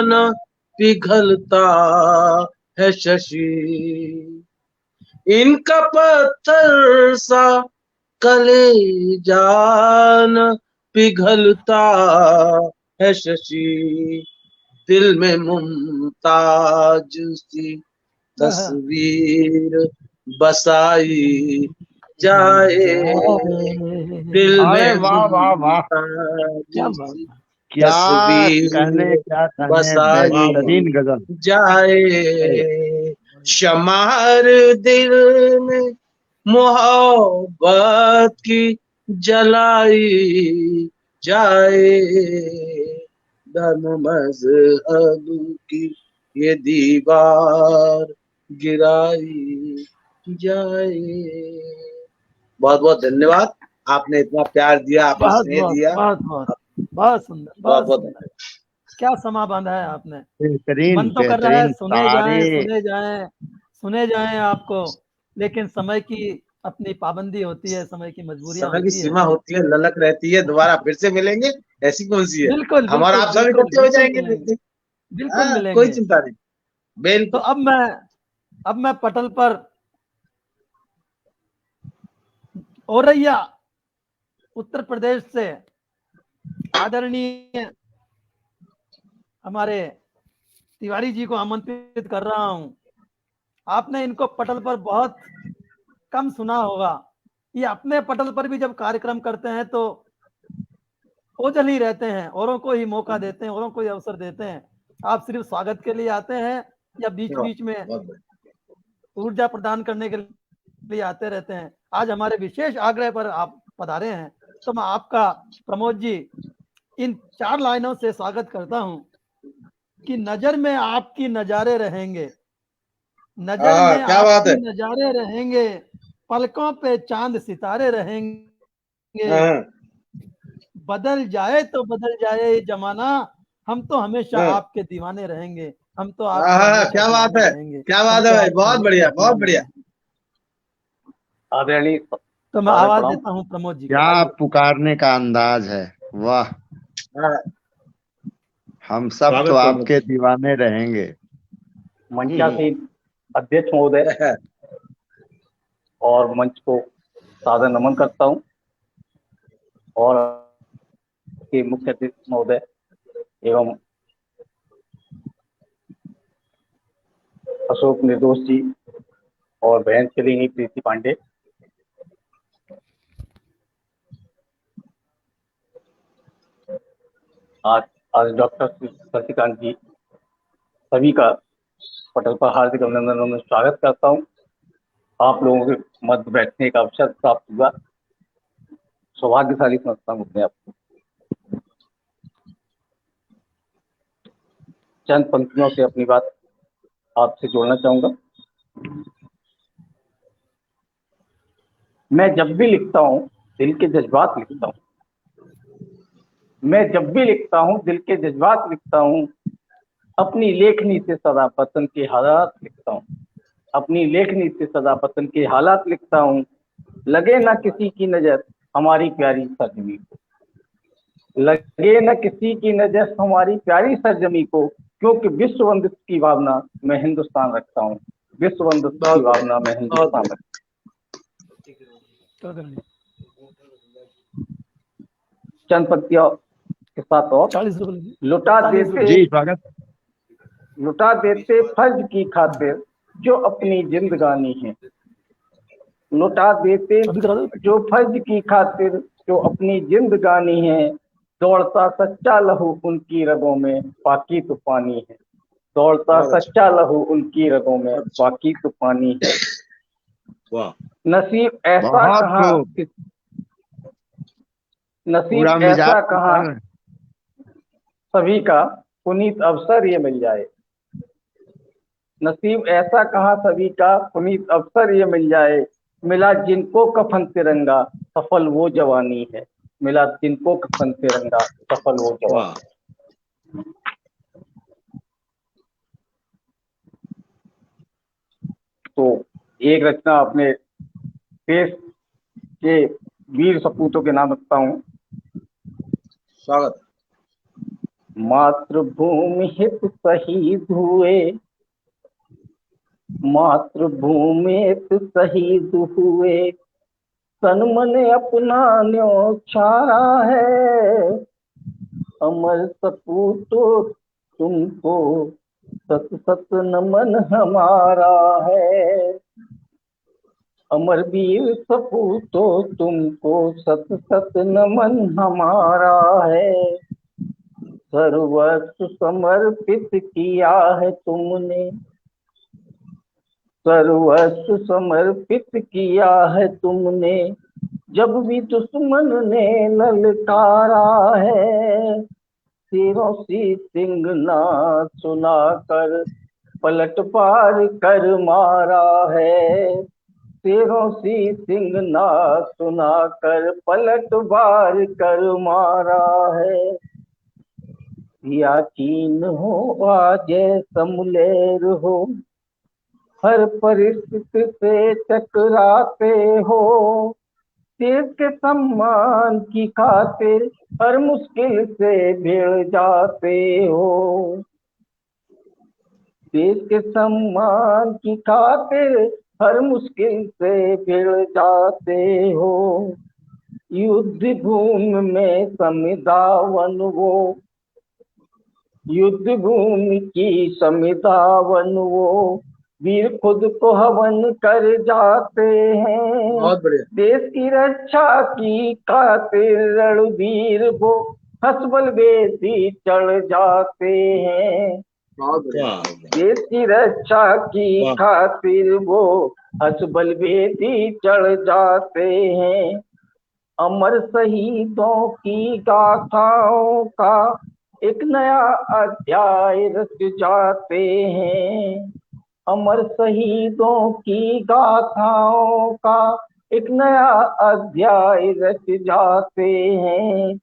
न पिघलता है शशि, इनका पत्थर सा कलीजा न पिघलता है शशि, दिल में मुमताज सी तस्वीर बसाई जाए, दिल अरे में वाह वाह वाह, क्या बात है। क्या तस्वीर कहने बसाई बेहतरीन गजल। जाए, शमार दिल में मोहब्बत की जलाई जाए, धर्म मजहब की ये दीवार गिराई जाए। बहुत बहुत धन्यवाद, आपने इतना प्यार दिया, आपने बहुत स्नेह बहुत दिया। बहुत बहुत बहुत सुंदर, बहुत बहुत बहुत सुंदर। क्या समा बांधा है आपने। बेहतरीन मन तो कर रहा है बेहतरीन सारे। सुने जाएं आपको, लेकिन समय की अपनी पाबंदी होती है, समय की मजबूरियां समय की होती है। सीमा होती है, ललक रहती है, दोबारा फिर से मिलेंगे, ऐसी कौन सी है। बिल्कुल हम और बिल्कुल आप सब बिल्कुल इकट्ठे हो बिल्कुल जाएंगे, मिलेंगे, बिल्कुल हाँ, कोई मिलेंगे। चिंता नहीं, तो बिल्कुल। अब मैं पटल पर औरैया उत्तर प्रदेश से आदरणीय हमारे तिवारी जी को आमंत्रित कर रहा हूं। आपने इनको पटल पर बहुत कम सुना होगा। ये अपने पटल पर भी जब कार्यक्रम करते हैं तो ओझल ही रहते हैं, औरों को ही मौका देते हैं, औरों को ही अवसर देते हैं। आप सिर्फ स्वागत के लिए आते हैं या बीच बीच में बहुत बढ़िया। ऊर्जा प्रदान करने के लिए आते रहते हैं। आज हमारे विशेष आग्रह पर आप पधारे हैं, तो मैं आपका प्रमोद जी इन 4 लाइनों से स्वागत करता हूं कि नजर में आपकी नजारे रहेंगे, नजर में क्या बात आपकी है। नजारे रहेंगे, पलकों पे चांद सितारे रहेंगे, हाँ, बदल जाए तो बदल जाए ये जमाना, हम तो हमेशा हाँ, आपके दीवाने रहेंगे, हम तो आपके हमेशा क्या बात दीवाने है, रहेंगे, क्या हम बात है तो भाई, आपके बहुत बढ़िया, हमेशा बहुत दीवाने बढ़िया। रहेंगे। आदरणीय तो मैं सादर आवाज प्रणाम। देता हूँ प्रमोद जी को। क्या पुकारने का अंदाज है, वाह। हाँ, हम सब तो स्वागत आपके दीवाने रहेंगे। मंचासीन अध्यक्ष महोदय और मंच को सादर नमन करता हूं, और के मुख्य अतिथि महोदय एवं अशोक निर्दोष जी और बहन चलिनी प्रीति पांडे, आज डॉक्टर शशिकांत जी, सभी का पटल पर हार्दिक अभिनंदन और स्वागत करता हूं। आप लोगों के मध्य बैठने का अवसर प्राप्त हुआ, सौभाग्यशाली समझता हूं अपने आप को। चंद पंक्तियों से अपनी बात आपसे जोड़ना चाहूंगा। मैं जब भी लिखता हूं दिल के जज्बात लिखता हूं, मैं जब भी लिखता हूं दिल के जज्बात लिखता हूं, अपनी लेखनी से सदा वतन के हालात लिखता हूं, अपनी लेखनी से सदा वतन के हालात लिखता हूं, लगे ना किसी की नजर हमारी प्यारी सरजमी को, लगे न किसी की नजर हमारी प्यारी सरजमी को, क्योंकि विश्व वंदित की भावना मैं हिंदुस्तान रखता हूँ, विश्व वंदित की भावना मैं हिंदुस्तान रखता हूँ। चंद पंक्तियां के साथ और 40 रुपए लुटा 40 देते जी स्वागत। लुटा देते फर्ज की खातिर जो अपनी जिंदगानी है। लुटा देते अभी करा दो। जो फर्ज की खातिर जो अपनी जिंदगानी है। दौड़ता सच्चा लहू उनकी रगों में, बाकी तो पानी है। दौड़ता बहुत अच्छा। सच्चा लहू उनकी रगों में, बाकी तो पानी है। वाह, नसीब ऐसा बहुत कहाँ खूब। नसीब पूरा ऐसा मिजाज कहाँ पर। सभी का पुनीत अवसर ये मिल जाए। नसीब ऐसा कहाँ सभी का पुनीत अवसर ये मिल जाए। मिला जिनको कफन तिरंगा, सफल वो जवानी है। मिला जिनको कफन तिरंगा, सफल वो जवानी। वाह, तो एक रचना अपने देश के वीर सपूतों के नाम रखता हूँ। स्वागत। मातृभूमि हित शहीद हुए, मातृभूमि हित शहीद हुए, तन मन अपना न्योछारा है। अमर सपूतों तुमको सत सत नमन हमारा है। अमर वीर सपूतों तुमको सत सत नमन हमारा है। सर्वस्व समर्पित किया है तुमने, सर्वस्व समर्पित किया है तुमने। जब भी दुश्मन ने ललकारा है, सिरों सी सिंगना सुनाकर पलट पार कर मारा है। सिरों सी सिंगना सुनाकर पलट पार कर मारा है। या चीन हो आज समलेर हो, हर परिस्थिति से टकराते हो। देश के सम्मान की खातिर हर मुश्किल से भिड़ जाते हो। देश के सम्मान की खातिर हर मुश्किल से भिड़ जाते हो। युद्ध भूमि में संविधान वो, युद्ध भूमि की संविधान वो, वीर खुद को हवन कर जाते हैं। बहुत बढ़िया। देश की रक्षा की खातिर रणवीर वो हसबल बेदी चढ़ जाते हैं। बहुत बढ़िया। वाह, देश की रक्षा की वाह। खातिर वो हसबल बेदी चढ़ जाते हैं। अमर शहीदों की गाथाओं का एक नया अध्याय रच जाते हैं। अमर शहीदों की गाथाओं का एक नया अध्याय रच जाते हैं।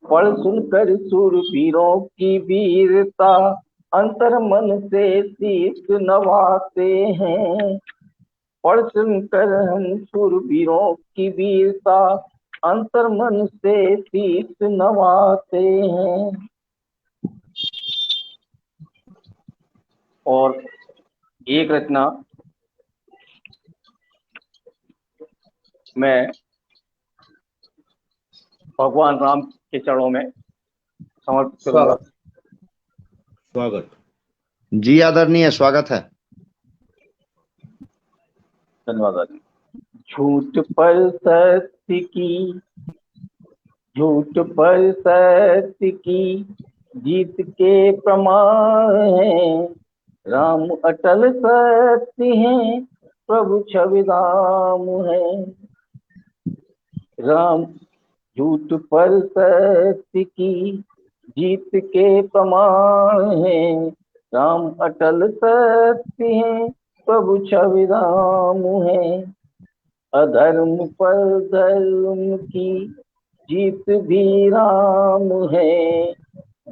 पढ़ सुनकर शूरवीरों की वीरता अंतर मन से शीश नवाते हैं। पढ़ सुनकर हम शूरवीरों की वीरता अंतर मन से शीश नवाते हैं। और एक रचना मैं भगवान राम के चरणों में समर्पित करूंगा। स्वागत। जी आदरणीय स्वागत है। धन्यवाद आदि। झूठ पर सत्य की, झूठ पर सत्य की जीत के प्रमाण है। राम अटल सत्य है, प्रभु छवि राम है। राम झूठ पर सत्य की जीत के प्रमाण है। राम अटल सत्य है, प्रभु छवि राम है। अधर्म पर धर्म की जीत भी राम है।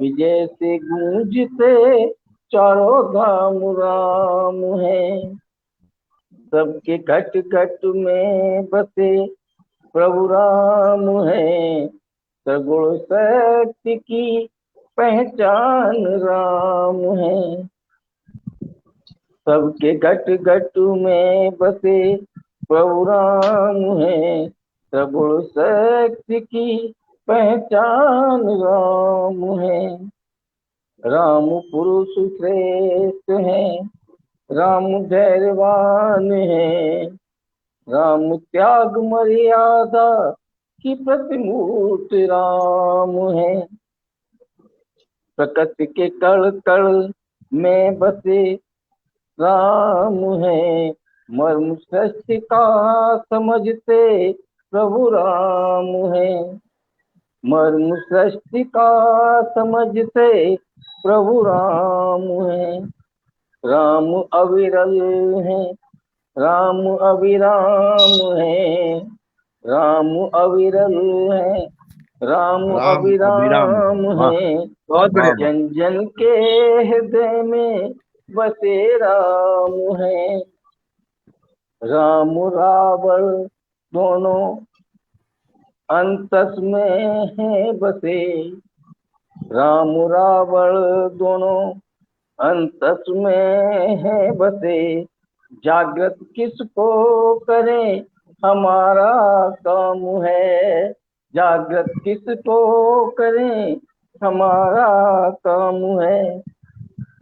विजय से गूंजते चारों धाम राम है। सबके घट घट में बसे प्रभु राम है। सगुण शक्ति की पहचान राम है। सबके घट घट में बसे प्रभु राम है। सगुण शक्ति की पहचान राम है। राम पुरुष श्रेष्ठ है, राम धैर्यवान है, राम त्याग मर्यादा की प्रतिमूर्ति राम है। प्रकृति के कण कण में बसे राम है, मर्म सृष्टि का समझते प्रभु राम है। मर्म सृष्टि का समझते प्रभु राम है। राम अविरल है, राम अविराम है, राम अविरल है, राम राम अभिराम। अविराम वाह है। बहुत बढ़िया। जन जन के हृदय में बसे राम है। राम रावण दोनों अंतस में है बसे। राम रावण दोनों अंतस में है बसे। जागृत किसको करें हमारा काम है। जागृत किसको करें हमारा काम है।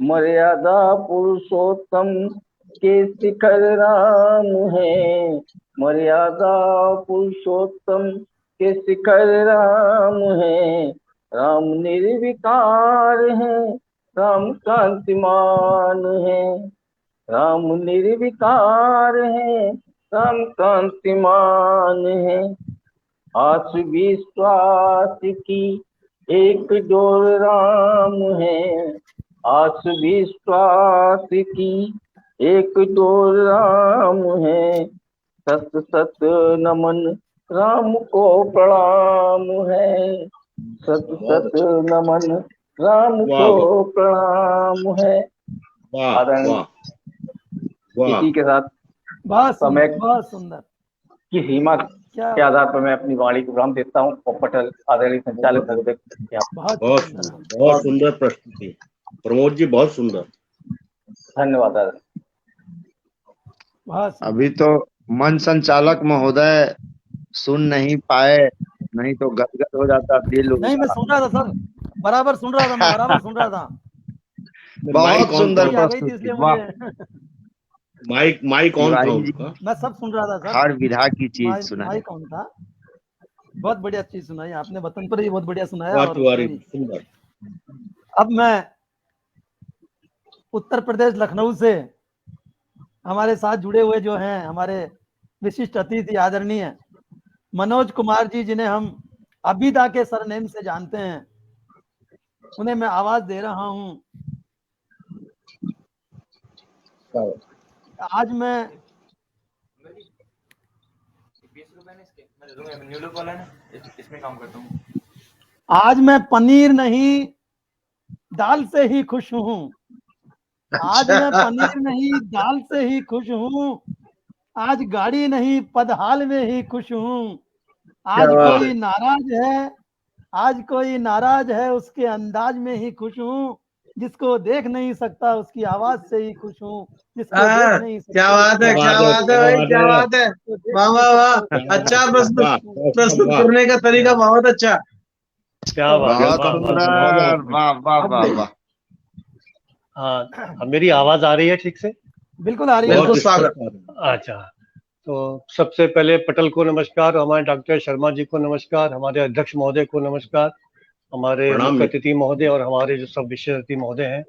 मर्यादा पुरुषोत्तम के शिखर राम है। मर्यादा पुरुषोत्तम के शिखर राम है। राम निर्विकार है, राम कांतिमान है। राम निर्विकार है, राम कांतिमान है। आस विश्वास की एक डोर राम है। आस विश्वास की एक डोर राम है। सत सत नमन राम को प्रणाम है। सत सत नमन राम वाह को प्रणाम है। वाह आदरणीय वाह वाह। इसी के साथ बहुत समय सुंदर, बहुत सुंदर। की सीमा क्या के आधार पर मैं अपनी वाणी को विराम देता हूँ और पटल आदरणीय संचालक बहुत बहुत सुंदर। सुंदर, बहुत सुंदर प्रस्तुति प्रमोद जी, बहुत सुंदर। धन्यवाद आदरणीय। बहुत सुंदर। अभी तो मन संचालक महोदय सुन नहीं पाए, नहीं तो गदगद हो जाता दिल नहीं, मैं उनका। सुन रहा था सर, बराबर सुन रहा था, मैं बराबर सुन रहा था। माइक बहुत ऑन सुंदर आ गई थी प्रस्तुति, इसलिए वाह। मुझे माइक ऑन था तिवारी जी उनका। मैं सब सुन रहा था सर। हर विधा की चीज माइक सुनाए। कौन था? बहुत बढ़िया चीज सुनाई आपने, वतन पर ही बहुत बढ़िया सुनाया। वाह और तिवारी, उसमें सुंदर। अब मैं उत्तर प्रदेश लखनऊ से हमारे साथ जुड़े हुए जो हैं हमारे विशिष्ट अतिथि आदरणीय मनोज कुमार जी, जिन्हें हम अबिदा के सरनेम से जानते हैं, उन्हें मैं आवाज दे रहा हूं। आज मैं पनीर नहीं दाल से ही खुश हूं। आज मैं पनीर नहीं दाल से ही खुश हूं। आज गाड़ी नहीं पदहाल में ही खुश हूं। आज कोई नाराज है, आज कोई नाराज है, उसके अंदाज में ही खुश हूं। जिसको देख नहीं सकता उसकी आवाज से ही खुश हूं। जिसको देख नहीं सकता, क्या बात है, क्या बात है भाई, क्या बात है। वाह वाह वाह, अच्छा प्रस्तुत करने का तरीका बहुत अच्छा। क्या बात है, बहुत वाह, वाह, सुंदर, वाह वाह वाह वाह। हाँ, अब मेरी आवाज आ रही है ठीक से? बिल्कुल आ रही है। बिल्कुल स्वागत। अच्छा, तो सबसे पहले पटल को नमस्कार, हमारे डॉक्टर शर्मा जी को नमस्कार, हमारे अध्यक्ष महोदय को नमस्कार, हमारे प्रणाम। मुख्य अतिथि महोदय और हमारे जो सब विशेष अतिथि महोदय हैं।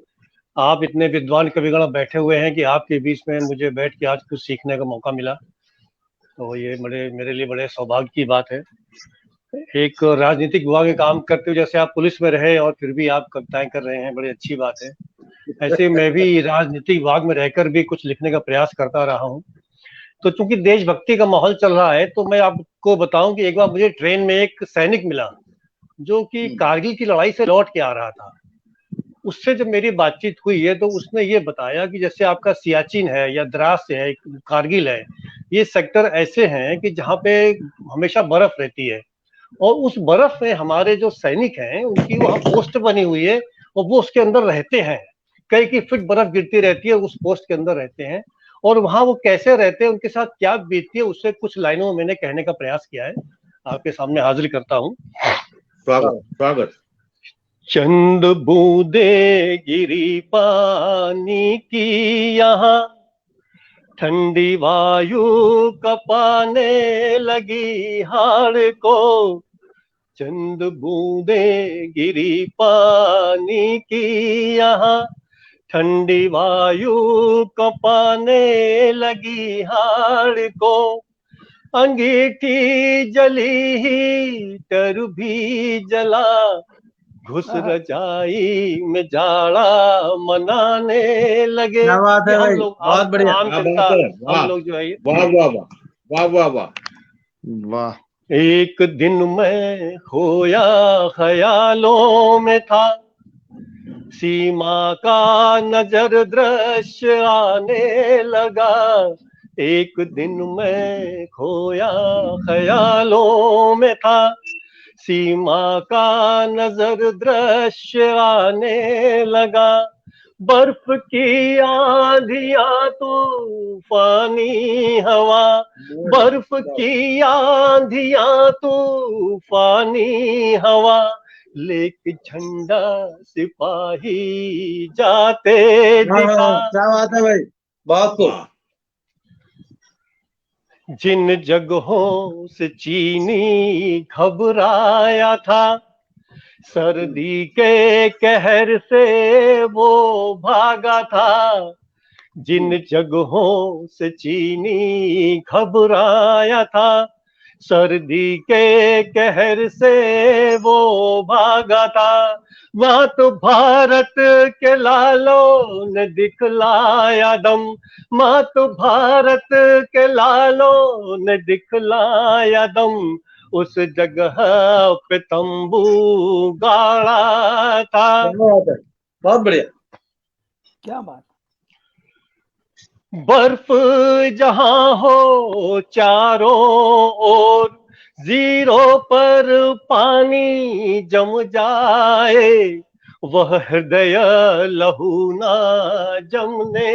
आप इतने विद्वान कविगण बैठे हुए हैं कि आपके बीच में मुझे बैठ के आज कुछ सीखने का मौका मिला, तो ये मेरे लिए बड़े सौभाग्य की बात है। एक राजनीतिक विभाग में काम करते हुए, जैसे आप पुलिस में रहे और फिर भी आप कविताएं कर रहे हैं, बड़ी अच्छी बात है। ऐसे मैं भी राजनीतिक विभाग में रहकर भी कुछ लिखने का प्रयास करता रहा हूँ। तो चूंकि देशभक्ति का माहौल चल रहा है, तो मैं आपको बताऊं कि एक बार मुझे ट्रेन में एक सैनिक मिला जो कि कारगिल की लड़ाई से लौट के आ रहा था। उससे जब मेरी बातचीत हुई है तो उसने ये बताया कि जैसे आपका सियाचिन है या द्रास है, कारगिल है, ये सेक्टर ऐसे हैं कि जहाँ पे हमेशा बर्फ रहती है और उस बर्फ में हमारे जो सैनिक हैं उनकी वहाँ पोस्ट बनी हुई है और वो उसके अंदर रहते हैं। कई फीट बर्फ गिरती रहती है, उस पोस्ट के अंदर रहते हैं और वहाँ वो कैसे रहते हैं, उनके साथ क्या बीतती है, उससे कुछ लाइनों में मैंने कहने का प्रयास किया है, आपके सामने हाजिर करता हूँ। स्वागत स्वागत। चंद बूंदे गिरी पानी की यहाँ, ठंडी वायु कपाने लगी हाड़ को। चंद बूंदे गिरी पानी की यहाँ, ठंडी वायु कपाने लगी हाड़ को। अंगीठी जली हीटर भी जला, घुस रजाई में जाड़ा मनाने लगे। क्या बात है हम भाई, लोग बहुत बढ़िया। आम क्या जनता, बात है, हम लोग जो है वाह वाह वाह वाह वाह वाह। वाह। एक दिन मैं खोया ख्यालों में था, सीमा का नजर दृश्य आने लगा। एक दिन मैं खोया ख्यालों में था, सीमा का नजर दृश्य आने लगा। बर्फ की आंधियां तूफानी हवा, बर्फ की आंधियां तूफानी हवा, लेके झंडा सिपाही जाते दिखा। क्या बात है भाई, बहुत खूब। जिन जगहों से चीनी घबराया था, सर्दी के कहर से वो भागा था। जिन जगहों से चीनी घबराया था, सर्दी के कहर से वो भागा था। वहां तो भारत के लालों ने दिखलाया दम, मां तो भारत के लालों ने दिखलाया दम। उस जगह पे तंबू गाड़ा था। बहुत बढ़िया। क्या बात। बर्फ जहां हो चारों ओर, जीरो पर पानी जम जाए, वह हृदय लहू ना जमने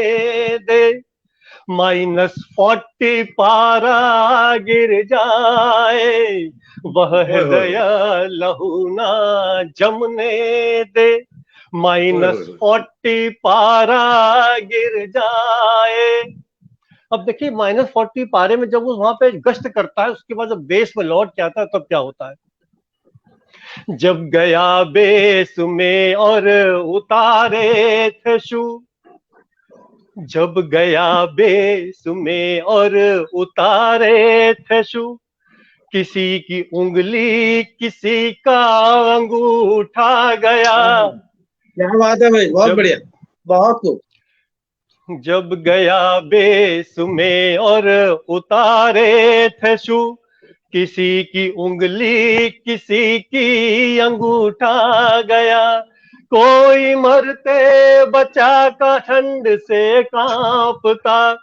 दे। -40 पारा गिर जाए, वह हृदय लहू ना जमने दे। -40 पारा गिर जाए। अब देखिए -40 पारे में जब वो वहां पे गश्त करता है, उसके बाद जब बेस में लौट के आता है तब क्या होता है। जब गया बेस में और उतारे थे शू, जब गया बेस में और उतारे थे शू, किसी की उंगली किसी का अंगूठा गया। क्या बात है भाई, बहुत बढ़िया, बहुत खूब। जब गया बेस में और उतारे थे शू, किसी की उंगली किसी की अंगूठा गया। कोई मरते बचा का ठंड से कांपता,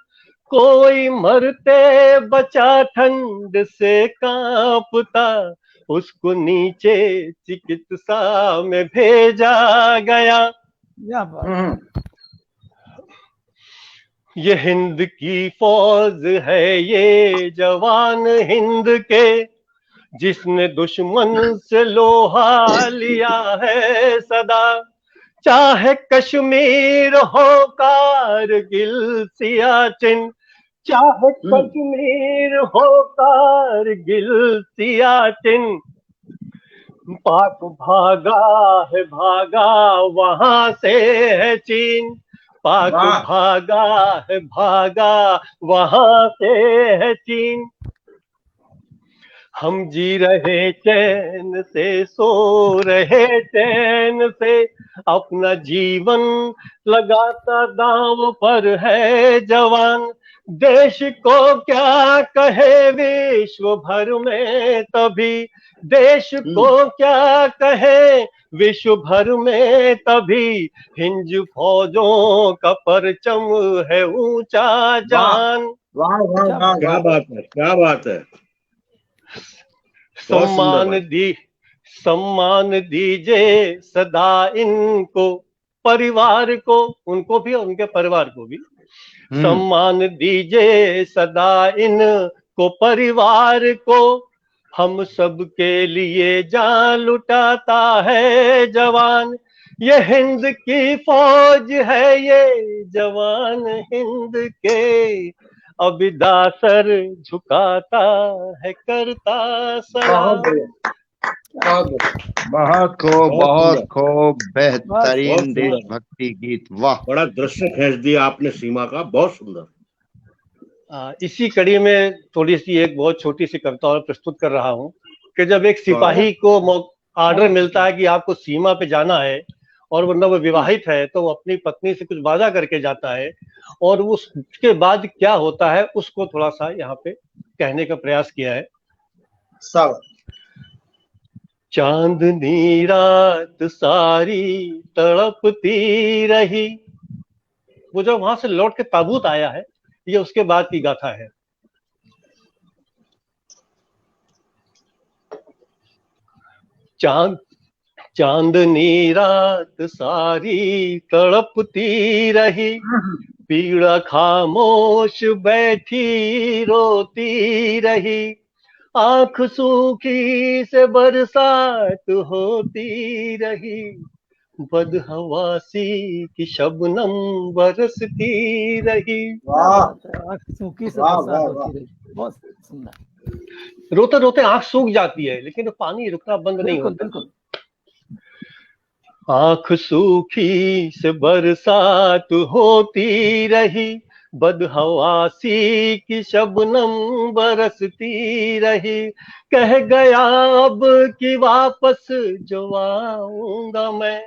कोई मरते बचा ठंड से कांपता, उसको नीचे चिकित्सा में भेजा गया। ये हिंद की फौज है, ये जवान हिंद के, जिसने दुश्मन से लोहा लिया है सदा। चाहे कश्मीर हो कारगिल सियाचिन, चाहे कश्मीर हो कारगिल सियाचिन, पाक भागा वहां से है चीन, पाक भागा वहां से है चीन। हम जी रहे चैन से, सो रहे चैन से, अपना जीवन लगाता दांव पर है जवान। देश को क्या कहे विश्व भर में तभी, देश को क्या कहे विश्व भर में तभी, हिंद फौजों का परचम है ऊंचा जान। वाह वाह वाह, क्या बात है, क्या बात है। सम्मान दीजिए सदा इनको, परिवार को, उनको भी और उनके परिवार को भी सम्मान दीजिए सदा इनको, परिवार को। हम सब के लिए जान लुटाता है जवान, ये हिंद की फौज है, ये जवान हिंद के, अबिदा सर झुकाता है, करता सलाम। बहुत खूब बेहतरीन बहुत सुंदर। देशभक्ति गीत, वाह। बड़ा दृश्य खींच दिया आपने सीमा का, बहुत सुंदर। इसी कड़ी में थोड़ी सी एक बहुत छोटी सी कविता और प्रस्तुत कर रहा हूँ कि जब एक सिपाही को ऑर्डर मिलता है कि आपको सीमा पे जाना है और वरना वो विवाहित है, तो वो अपनी पत्नी से कुछ वादा करके जाता है, और उसके बाद क्या होता है उसको थोड़ा सा यहाँ पे कहने का प्रयास किया है। चांदनी रात सारी तड़पती रही, वो जब वहां से लौट के ताबूत आया है, ये उसके बाद की गाथा है। चांदनी रात सारी तड़पती रही, पीड़ा खामोश बैठी रोती रही, आंख सूखी से बरसात होती रही, बदहवासी की शबनम बरसती रही। सूखी से बरसात होती रही, बहुत सुंदर। रोते रोते आंख सूख जाती है, लेकिन पानी रुकना बंद नहीं होता। बिल्कुल। आंख सूखी से बरसात होती रही, बदहवासी की शबनम बरसती रही, कह गया अब कि वापस जो आऊंगा मैं,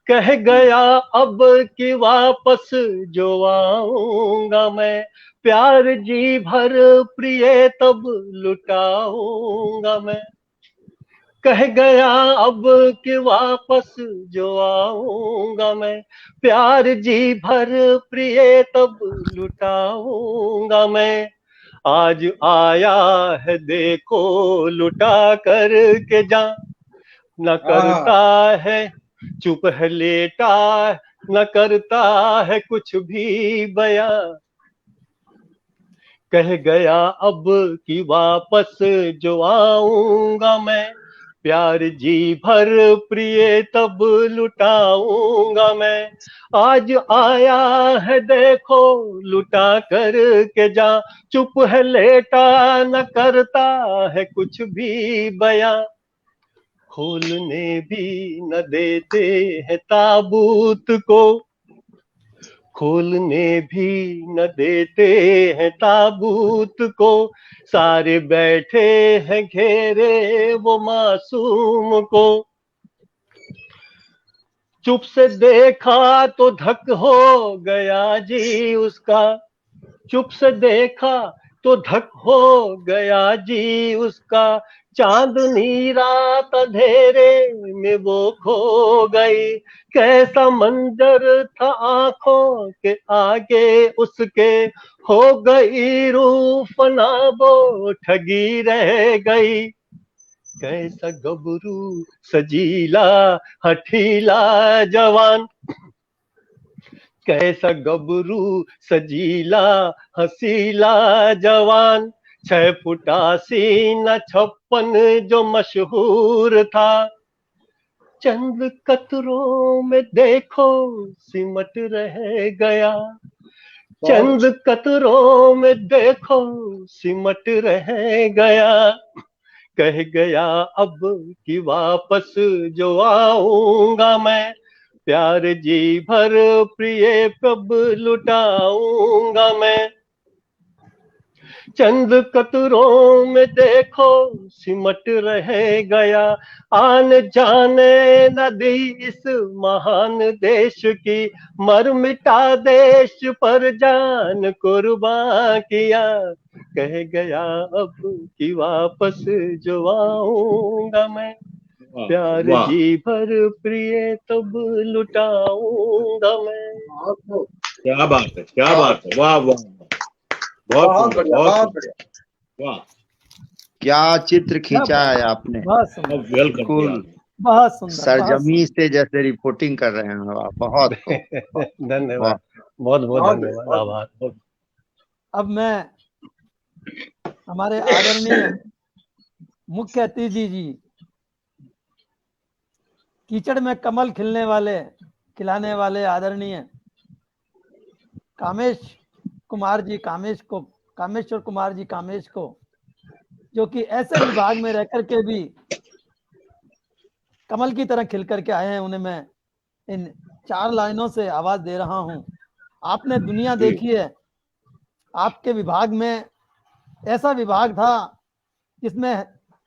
कह गया अब कि वापस जो आऊंगा मैं, प्यार जी भर प्रिय तब लुटाऊंगा मैं, कह गया अब कि वापस जो आऊंगा मैं, प्यार जी भर प्रिय तब लुटाऊंगा मैं, आज आया है देखो लुटा कर के जा, न करता है चुप है लेटा, न करता है कुछ भी बया, कह गया अब कि वापस जो आऊंगा मैं, प्यार जी भर प्रिय तब लुटाऊंगा मैं, आज आया है देखो लुटा कर के जा, चुप है लेटा न करता है कुछ भी बया, खोलने भी न देते हैं ताबूत को, खोलने भी न देते हैं ताबूत को, सारे बैठे हैं घेरे वो मासूम को, चुप से देखा तो धक हो गया जी उसका, चुप से देखा तो धक हो गया जी उसका, चांदनी रात अंधेरे में वो खो गई, कैसा मंजर था आंखों के आगे उसके, हो गई रूह फना वो ठगी रह गई, कैसा गबरू सजीला हठीला जवान, कैसा गबरू सजीला हसीला जवान, 6 फुटा सीना 56 जो मशहूर था, चंद कतरों में देखो सिमट रह गया, चंद कतरों में देखो सिमट रह गया, कह गया अब कि वापस जो आऊंगा मैं, प्यार जी भर प्रिय कब लुटाऊंगा मैं, चंद कतरों में देखो सिमट रह गया, आन जाने न दी इस महान देश की, मर मिटा देश पर जान कुर्बान किया, कह गया अब कि वापस जो आऊंगा मैं, प्यार जी भर प्रिय तब लुटाऊंगा मैं। क्या बात है, क्या बात है, वाह वाह, बहुत बढ़िया, बहुत बढ़िया, वाह, क्या चित्र खींचा है आपने, बिल्कुल बहुत सुंदर, सरजमी से जैसे रिपोर्टिंग कर रहे हैं आप, बहुत धन्यवाद, बहुत बहुत धन्यवाद, आभार। अब मैं हमारे आदरणीय मुख्य अतिथि जी, कीचड़ में कमल खिलने वाले, खिलाने वाले आदरणीय कामेश्वर कुमार जी कामेश को, जो कि ऐसे विभाग में रह करके भी कमल की तरह खिल करके आए हैं, उन्हें मैं इन 4 लाइनों से आवाज दे रहा हूं। आपने दुनिया देखी है, आपके विभाग में ऐसा विभाग था जिसमें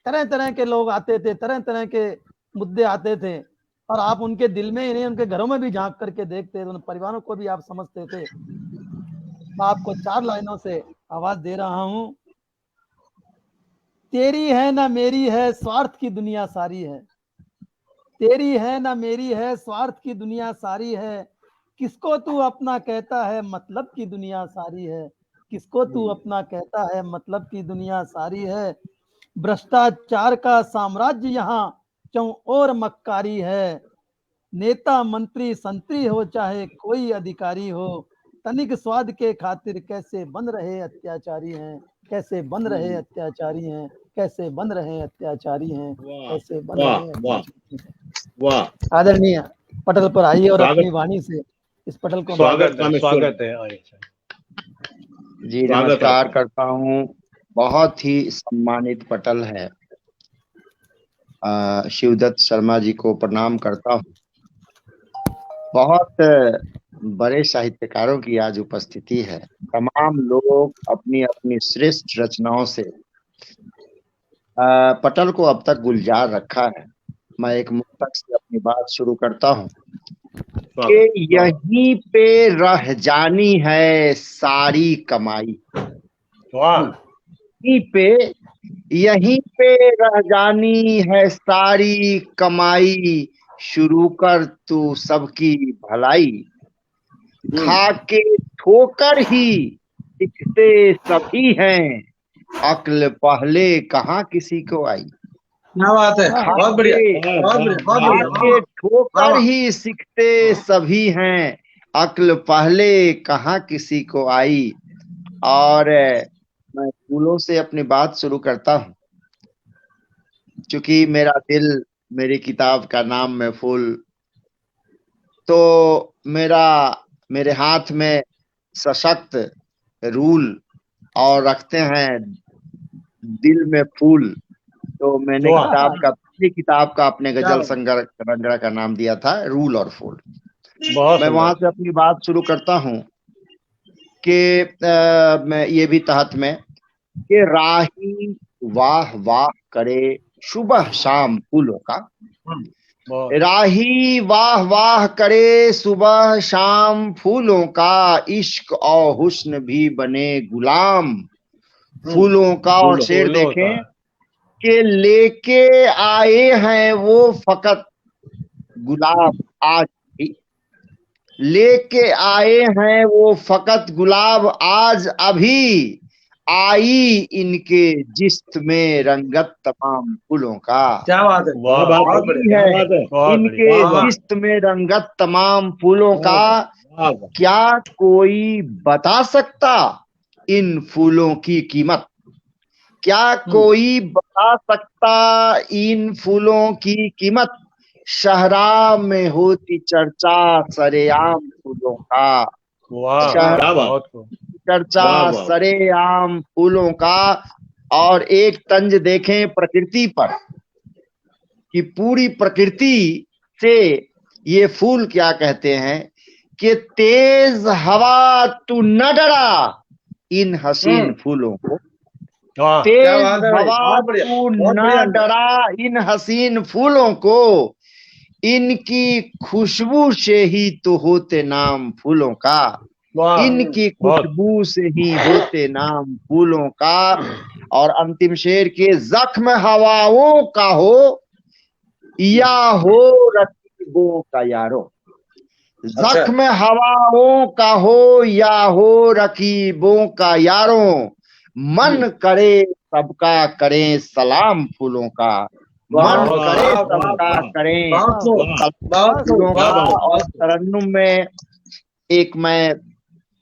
तरह तरह के लोग आते थे, तरह तरह के मुद्दे आते थे, और आप उनके दिल में ही नहीं, उनके घरों में भी झांक करके देखते थे, उन परिवारों को भी आप समझते थे। मैं आपको 4 लाइनों से आवाज दे रहा हूं। तेरी है ना मेरी है, स्वार्थ की दुनिया सारी है। तेरी है ना मेरी है, स्वार्थ की दुनिया सारी है। किसको तू अपना कहता है, मतलब की दुनिया सारी है। किसको तू अपना कहता है, मतलब की दुनिया सारी है। भ्रष्टाचार का साम्राज्य यहाँ चौं और मक्कारी है। नेता मंत्री संतरी हो चाहे कोई अधिकारी हो, तनिक स्वाद के खातिर कैसे बन रहे अत्याचारी हैं, कैसे बन रहे अत्याचारी हैं, कैसे बन रहे अत्याचारी हैं, कैसे बन वाह रहे वाह अत्याचारी हैं। वाह, आदरणीय पटल पर आइए और स्वागत- अपनी वाणी से इस पटल को स्वागत स्वागत है। आइए जी स्वागत नमस्कार आपका। करता हूँ। बहुत ही सम्मानित पटल है। शिवदत्त शर्मा जी को प्रणाम करता हूँ। बहुत बड़े साहित्यकारों की आज उपस्थिति है। तमाम लोग अपनी अपनी श्रेष्ठ रचनाओं से पटल को अब तक गुलजार रखा है। मैं एक मुक्तक से अपनी बात शुरू करता हूँ कि यहीं पे रह जानी है सारी कमाई। यहीं पे रह जानी है सारी कमाई, शुरू कर तू सबकी भलाई। खा के ठोकर ही दिखते सभी हैं, अक्ल पहले कहाँ किसी को आई। क्या बात है, बहुत बढ़िया, बहुत बढ़िया, बहुत बढ़िया। के ठोकर ही सीखते सभी हैं, अक्ल पहले कहाँ किसी को आई। और मैं फूलों से अपनी बात शुरू करता हूँ, क्योंकि मेरा दिल, मेरी किताब का नाम है फूल, तो मेरे हाथ में सशक्त रूल और रखते हैं दिल में फूल। तो मैंने पहली किताब का अपने गजल संग्रह का नाम दिया था रूल और फूल। मैं वहां से अपनी बात शुरू करता हूँ कि मैं ये भी तहत में कि राही वाह वाह करे सुबह शाम फूलों का। राही वाह वाह करे सुबह शाम फूलों का, इश्क और हुस्न भी बने गुलाम फूलों का। और शेर देखें कि लेके आए हैं वो फकत गुलाब आज भी, लेके आए हैं वो फकत गुलाब आज अभी, आई इनके जिस्म में रंगत तमाम फूलों का। क्या बात है, बहुत बढ़िया, इनके जिस्म में रंगत तमाम फूलों का। क्या कोई बता सकता इन फूलों की कीमत, क्या कोई बता सकता इन फूलों की कीमत। शहरा में होती चर्चा सरेआम फूलों का, चर्चा सरेआम फूलों का। और एक तंज देखें प्रकृति पर कि पूरी प्रकृति से ये फूल क्या कहते हैं कि तेज हवा तू न डरा इन हसीन फूलों को, तेज हवा तू न डरा इन हसीन फूलों को, इनकी खुशबू से ही तो होते नाम फूलों का, इनकी खुशबू से ही होते नाम फूलों का। और अंतिम शेर के जख्म हवाओं का हो या हो रकीबों का यारो, जख्म हवाओं का हो या हो रकीबों का यारों, मन करे सबका करें सलाम फूलों का, मन करे सबका करें फूलों का। और तरन्नुम में एक मैं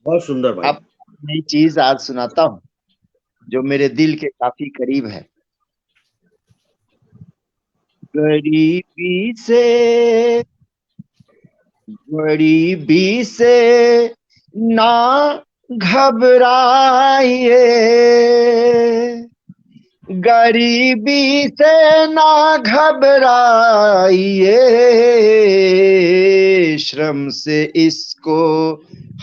बहुत सुंदर भाई नई चीज आज सुनाता हूँ जो मेरे दिल के काफी करीब है। गरीबी से ना घबराइए, गरीबी से ना घबराइए, श्रम से इसको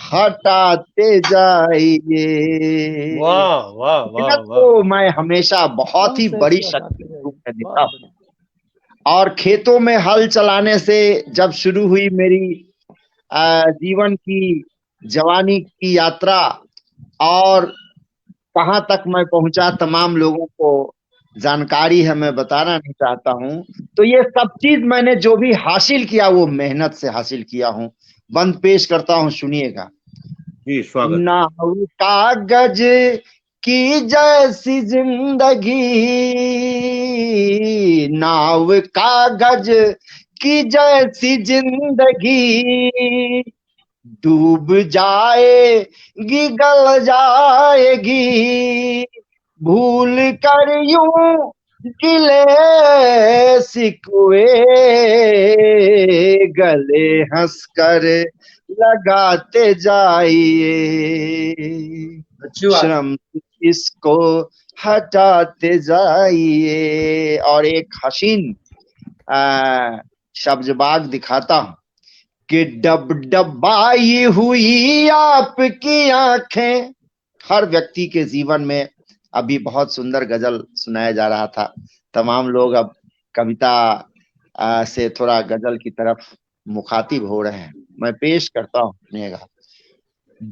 हटाते जाइए। वाह वाह वाह मेहनत वाह। को मैं हमेशा बहुत ही बड़ी शक्ति के रूप में देता हूँ। और खेतों में हल चलाने से जब शुरू हुई मेरी जीवन की जवानी की यात्रा और कहां तक मैं पहुंचा तमाम लोगों को जानकारी है, मैं बताना नहीं चाहता हूं। तो ये सब चीज मैंने जो भी हासिल किया वो मेहनत से हासिल किया हूं। बंद पेश करता हूं, सुनिएगा। जी स्वागत। नाव कागज की जैसी जिंदगी, नाव कागज की जैसी जिंदगी, डूब जाएगी गल जाएगी, भूल कर यूं गिले सिकवे गले हंसकर लगाते जाइए, श्रम इसको हटाते जाइए। और एक हसीन शब्दबाग दिखाता हूं कि डब डबाई हुई आपकी आंखें। हर व्यक्ति के जीवन में अभी बहुत सुंदर गजल सुनाया जा रहा था। तमाम लोग अब कविता से थोड़ा गजल की तरफ मुखातिब हो रहे हैं। मैं पेश करता हूँ, सुनिएगा।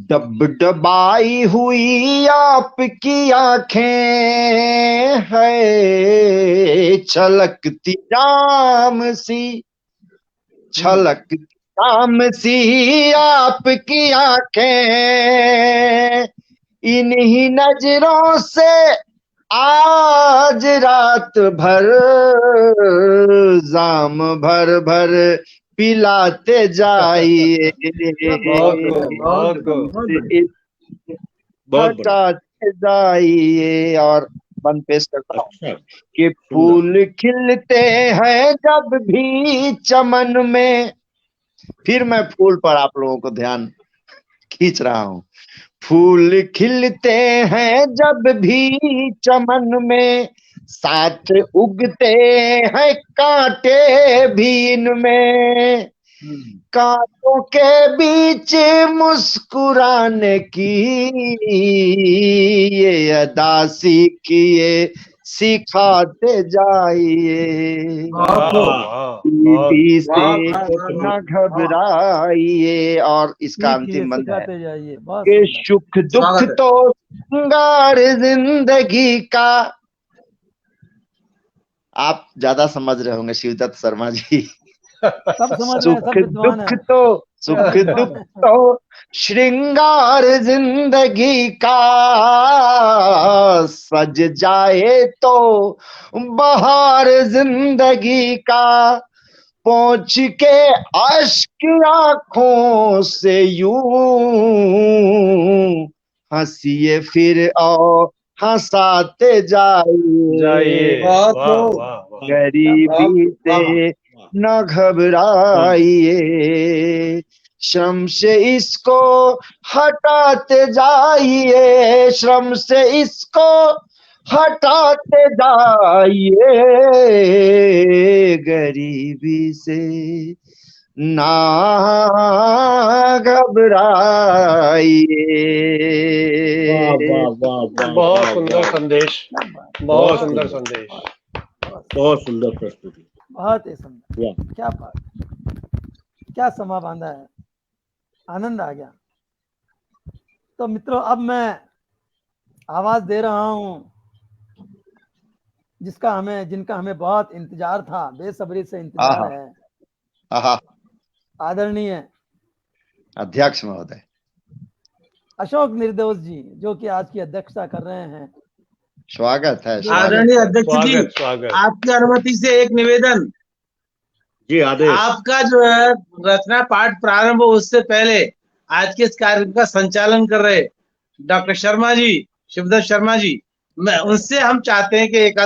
डब डबाई हुई आपकी आंखें है, छलकती जाम सी, छलकती जाम सी आपकी आंखें, इन्हीं नजरों से आज रात भर जाम भर भर पिलाते जाइए, हटाते जाइए। और बंद पेश करता हूँ कि फूल खिलते हैं जब भी चमन में। फिर मैं फूल पर आप लोगों को ध्यान खींच रहा हूँ। फूल खिलते हैं जब भी चमन में, साथ उगते हैं कांटे भी इनमें, कांटों के बीच मुस्कुराने की ये अदा सीखिए, सिखाते जाइए, बीबी से न घबराइए। और इसका अंतिम बंद है कि सुख दुख तो श्रृंगार जिंदगी का। आप ज्यादा समझ रहे होंगे शिवदत्त शर्मा जी। सुख दुख तो श्रृंगार जिंदगी का, सज जाए तो बहार जिंदगी का, पहुंच के अश्क आंखों से यूं हंसिए फिर और हंसाते जाइए, गरीबी से न घबराइए, श्रम से इसको हटाते जाइए, श्रम से इसको हटाते जाइए, गरीबी से ना घबराइए। बहुत सुंदर संदेश, बहुत सुंदर संदेश, बहुत सुंदर प्रस्तुति, बहुत ही सुंदर। क्या बात, क्या समा बांधा है, आनंद आ गया। तो मित्रों, अब मैं आवाज दे रहा हूं जिनका हमें बहुत इंतजार था, बेसब्री से इंतजार है। आदरणीय अध्यक्ष महोदय अशोक निर्दोष जी, जो कि आज की अध्यक्षता कर रहे हैं। स्वागत है। आदरणीय अध्यक्ष जी, आपकी अनुमति से एक निवेदन। जी आदेश। आपका जो है रचना पाठ प्रारंभ हो उससे पहले आज के इस कार्यक्रम का संचालन कर रहे डॉक्टर शर्मा जी, शिवदत्त शर्मा जी, मैं उनसे हम चाहते हैं कि एक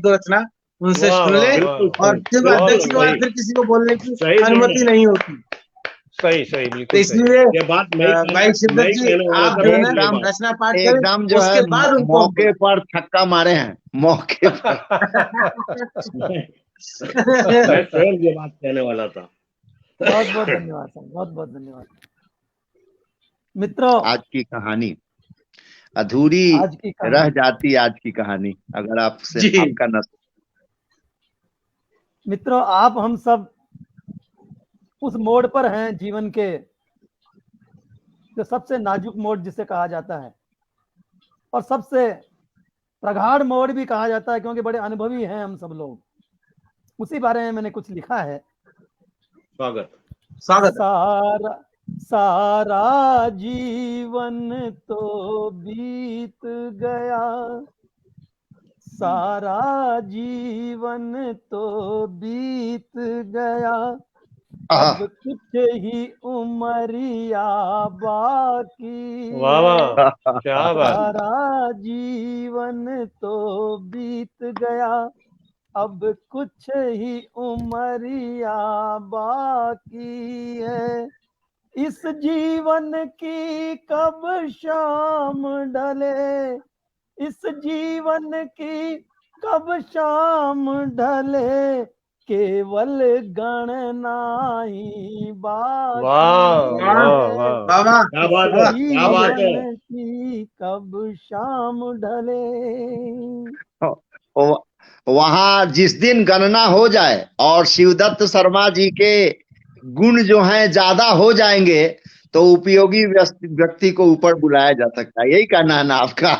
दो रचना उनसे वाह, सुन ले वाह, बिल्कुल वाह, और सही, सिर्फ बहुत अध्यक्ष के बाद सही, फिर किसी को बोलने की सही अनुमति बोले। नहीं होती। सही सही, तो बिल्कुल सही। इसलिए ये बात भाई सिद्धत जी कहने वाला आप था, जो है बिल्कुल ये ना एकदम बात। रचना पाठ करें, एकदम जो है उसके बाद उनको हम मौके पर छक्का मारे हैं, मौके पर। मैं स्वयं ये बात कहने वाला था। बहुत बहुत धन्यवाद सर, बहुत बहुत धन्यवाद। मित्रों, आज की कहानी अधूरी आज की रह कहानी, जाती, आज की कहानी अगर आपसे जी आपका न। मित्रों, आप हम सब उस मोड़ पर हैं जीवन के, जो सबसे नाजुक मोड़ जिसे कहा जाता है, और सबसे प्रगाढ़ मोड़ भी कहा जाता है, क्योंकि बड़े अनुभवी हैं हम सब लोग। उसी बारे में मैंने कुछ लिखा है। स्वागत। स्वागत है। सारा सारा जीवन तो बीत गया, सारा जीवन तो बीत गया, अब कुछ ही उमरिया बाकी वाह है, वाह, क्या बात। सारा जीवन तो बीत गया, अब कुछ ही उमरिया बाकी है, इस जीवन की कब शाम ढले, इस जीवन की कब शाम ढले, केवल गणना ही बाकी वाह है, वाह वाह, बाबा क्या बात है, क्या बात है। जीवन की कब शाम ढले। वहां जिस दिन गणना हो जाए और शिवदत्त शर्मा जी के गुण जो हैं ज्यादा हो जाएंगे, तो उपयोगी व्यक्ति को ऊपर बुलाया जा सकता है। यही कहना है ना आपका?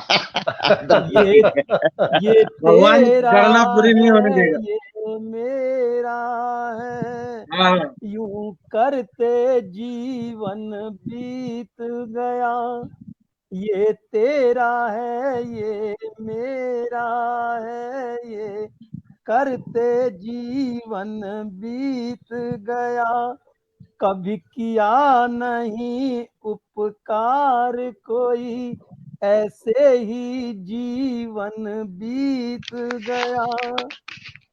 ये भगवान तेरा गणना पूरी नहीं होने है, देगा। ये मेरा है, हाँ यूं करते जीवन बीत गया, ये तेरा है, ये मेरा है, ये करते जीवन बीत गया, कभी किया नहीं उपकार कोई, ऐसे ही जीवन बीत गया,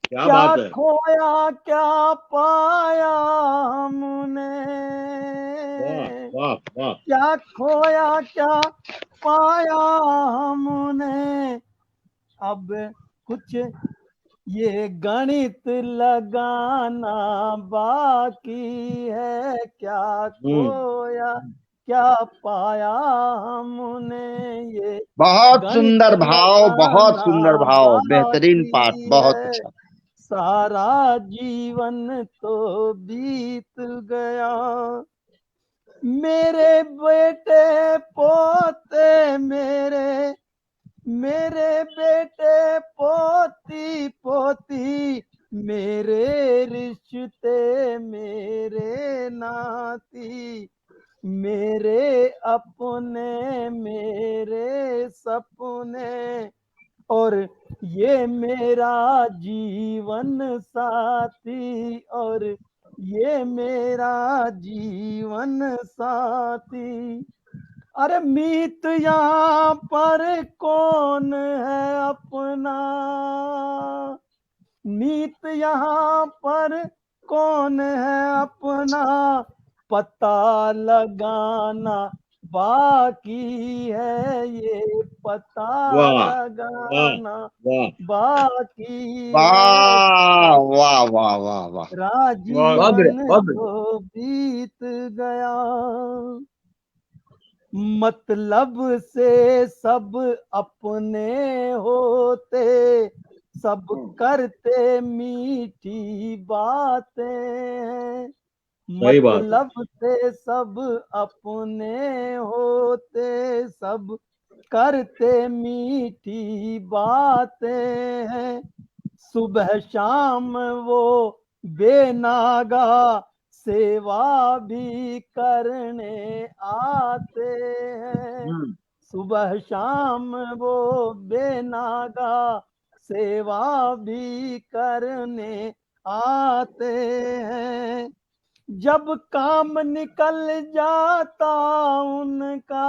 क्या क्या बात है। खोया क्या पाया हमने, वाह वाह वाह। क्या खोया क्या पाया हमने, अब कुछ ये गणित लगाना बाकी है, क्या खोया क्या पाया हमने, ये बहुत गणित सुंदर भाव, बहुत सुंदर लगाना भाव, बेहतरीन पाठ, बाकी बहुत है, अच्छा। सारा जीवन तो बीत गया, मेरे बेटे पोते मेरे, मेरे बेटे पोती पोती, मेरे रिश्ते मेरे नाती, मेरे अपने मेरे सपने, और ये मेरा जीवन साथी, और ये मेरा जीवन साथी, अरे मीत यहाँ पर कौन है अपना, मीत यहाँ पर कौन है अपना, पता लगाना बाकी है, ये पता वाह वाह लगाना वाह। बाकी है, वाह वाह वाह वाह वाह। बहुत बढ़िया, राजीवन बहुत बढ़िया। तो बीत गया, मतलब से सब अपने होते, सब करते मीठी बातें हैं, सही बात है। मतलब से सब अपने होते, सब करते मीठी बातें हैं, सुबह शाम वो बेनागा सेवा भी करने आते हैं, सुबह शाम वो बेनागा सेवा भी करने आते हैं, जब काम निकल जाता उनका,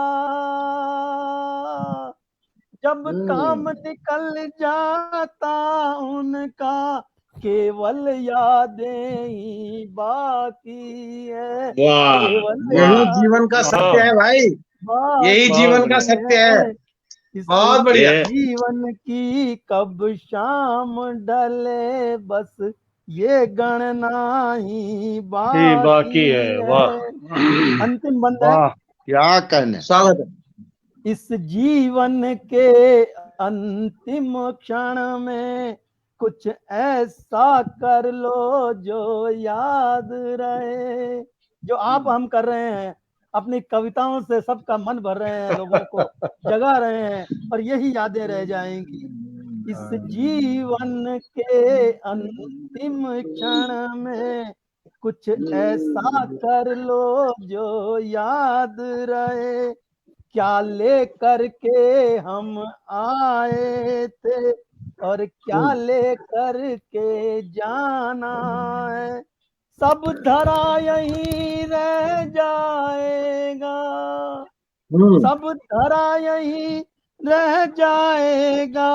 जब काम निकल जाता उनका केवल यादें ही बाकी है, वाह केवल यही जीवन का सत्य है भाई, यही जीवन का सत्य है। इस बहुत बढ़िया। जीवन की कब शाम ढले बस ये गणना ही बाकी है। वाह अंतिम बंद है। वाह क्या कहने। स्वागत है। इस जीवन के अंतिम क्षण में कुछ ऐसा कर लो जो याद रहे। जो आप हम कर रहे हैं, अपनी कविताओं से सबका मन भर रहे हैं, लोगों को जगा रहे हैं, और यही यादें रह जाएंगी। इस जीवन के अंतिम क्षण में कुछ ऐसा कर लो जो याद रहे। क्या ले करके हम आए थे और क्या ले करके जाना है, सब धरा यहीं रह जाएगा, सब धरा यहीं रह जाएगा,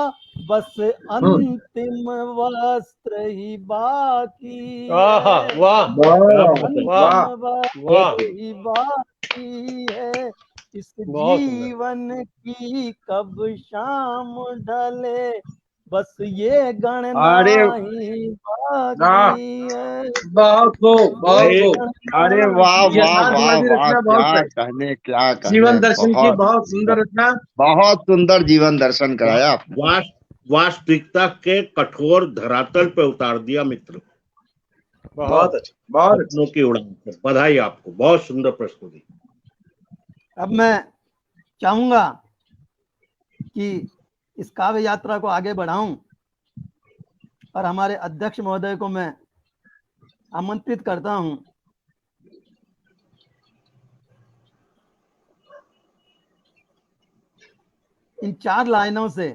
बस अंतिम वस्त्र ही बाकी आहा, है, वाह अंतिम वाह वस्त्र ही बाकी है। इस बहुत सुंदर। जीवन की कब शाम ढले बस ये गणना अरे ही बाकी है। बहुत खूब, बहुत ये खूब। अरे वाह वाह वाह यथार्थवादी वाह, रचना बहुत क्या सही। कहने क्या कहने। जीवन दर्शन की बहुत सुंदर रचना। बहुत सुंदर जीवन दर्शन कराया आपने। वास्तविकता के कठोर धरातल पे उतार दिया मित्र, बहुत अच्छा, बहुत अच्छा। सपनों की उड़ान पर। बधाई आपको, बहुत सुंदर प्रस्तुति। अब मैं चाहूंगा कि इस काव्य यात्रा को आगे बढ़ाऊं और हमारे अध्यक्ष महोदय को मैं आमंत्रित करता हूं इन 4 लाइनों से।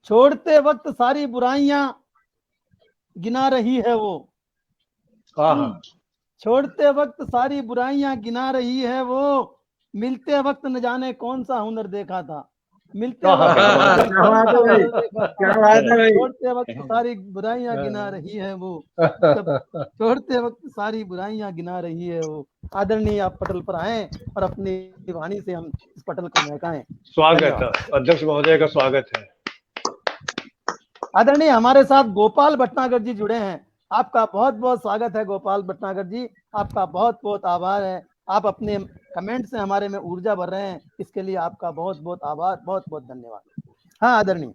छोड़ते वक्त सारी बुराइयां गिना रही है वो, छोड़ते वक्त सारी बुराइयां गिना रही है वो, मिलते वक्त न जाने कौन सा हुनर देखा था, मिलते वक्त क्या बात है भाई, क्या बात है भाई। छोड़ते वक्त सारी बुराइयां गिना रही है वो, छोड़ते वक्त सारी बुराइयां गिना रही है वो। आदरणीय आप पटल पर आए और अपनी वाणी से हम इस पटल को महकाएं। स्वागत है, अध्यक्ष महोदय का स्वागत है। आदरणीय हमारे साथ गोपाल भटनागर जी जुड़े हैं, आपका बहुत बहुत स्वागत है गोपाल भटनागर जी, आपका बहुत बहुत आभार है। आप अपने कमेंट से हमारे में ऊर्जा भर रहे हैं, इसके लिए आपका बहुत बहुत आभार, बहुत बहुत धन्यवाद। हाँ आदरणीय।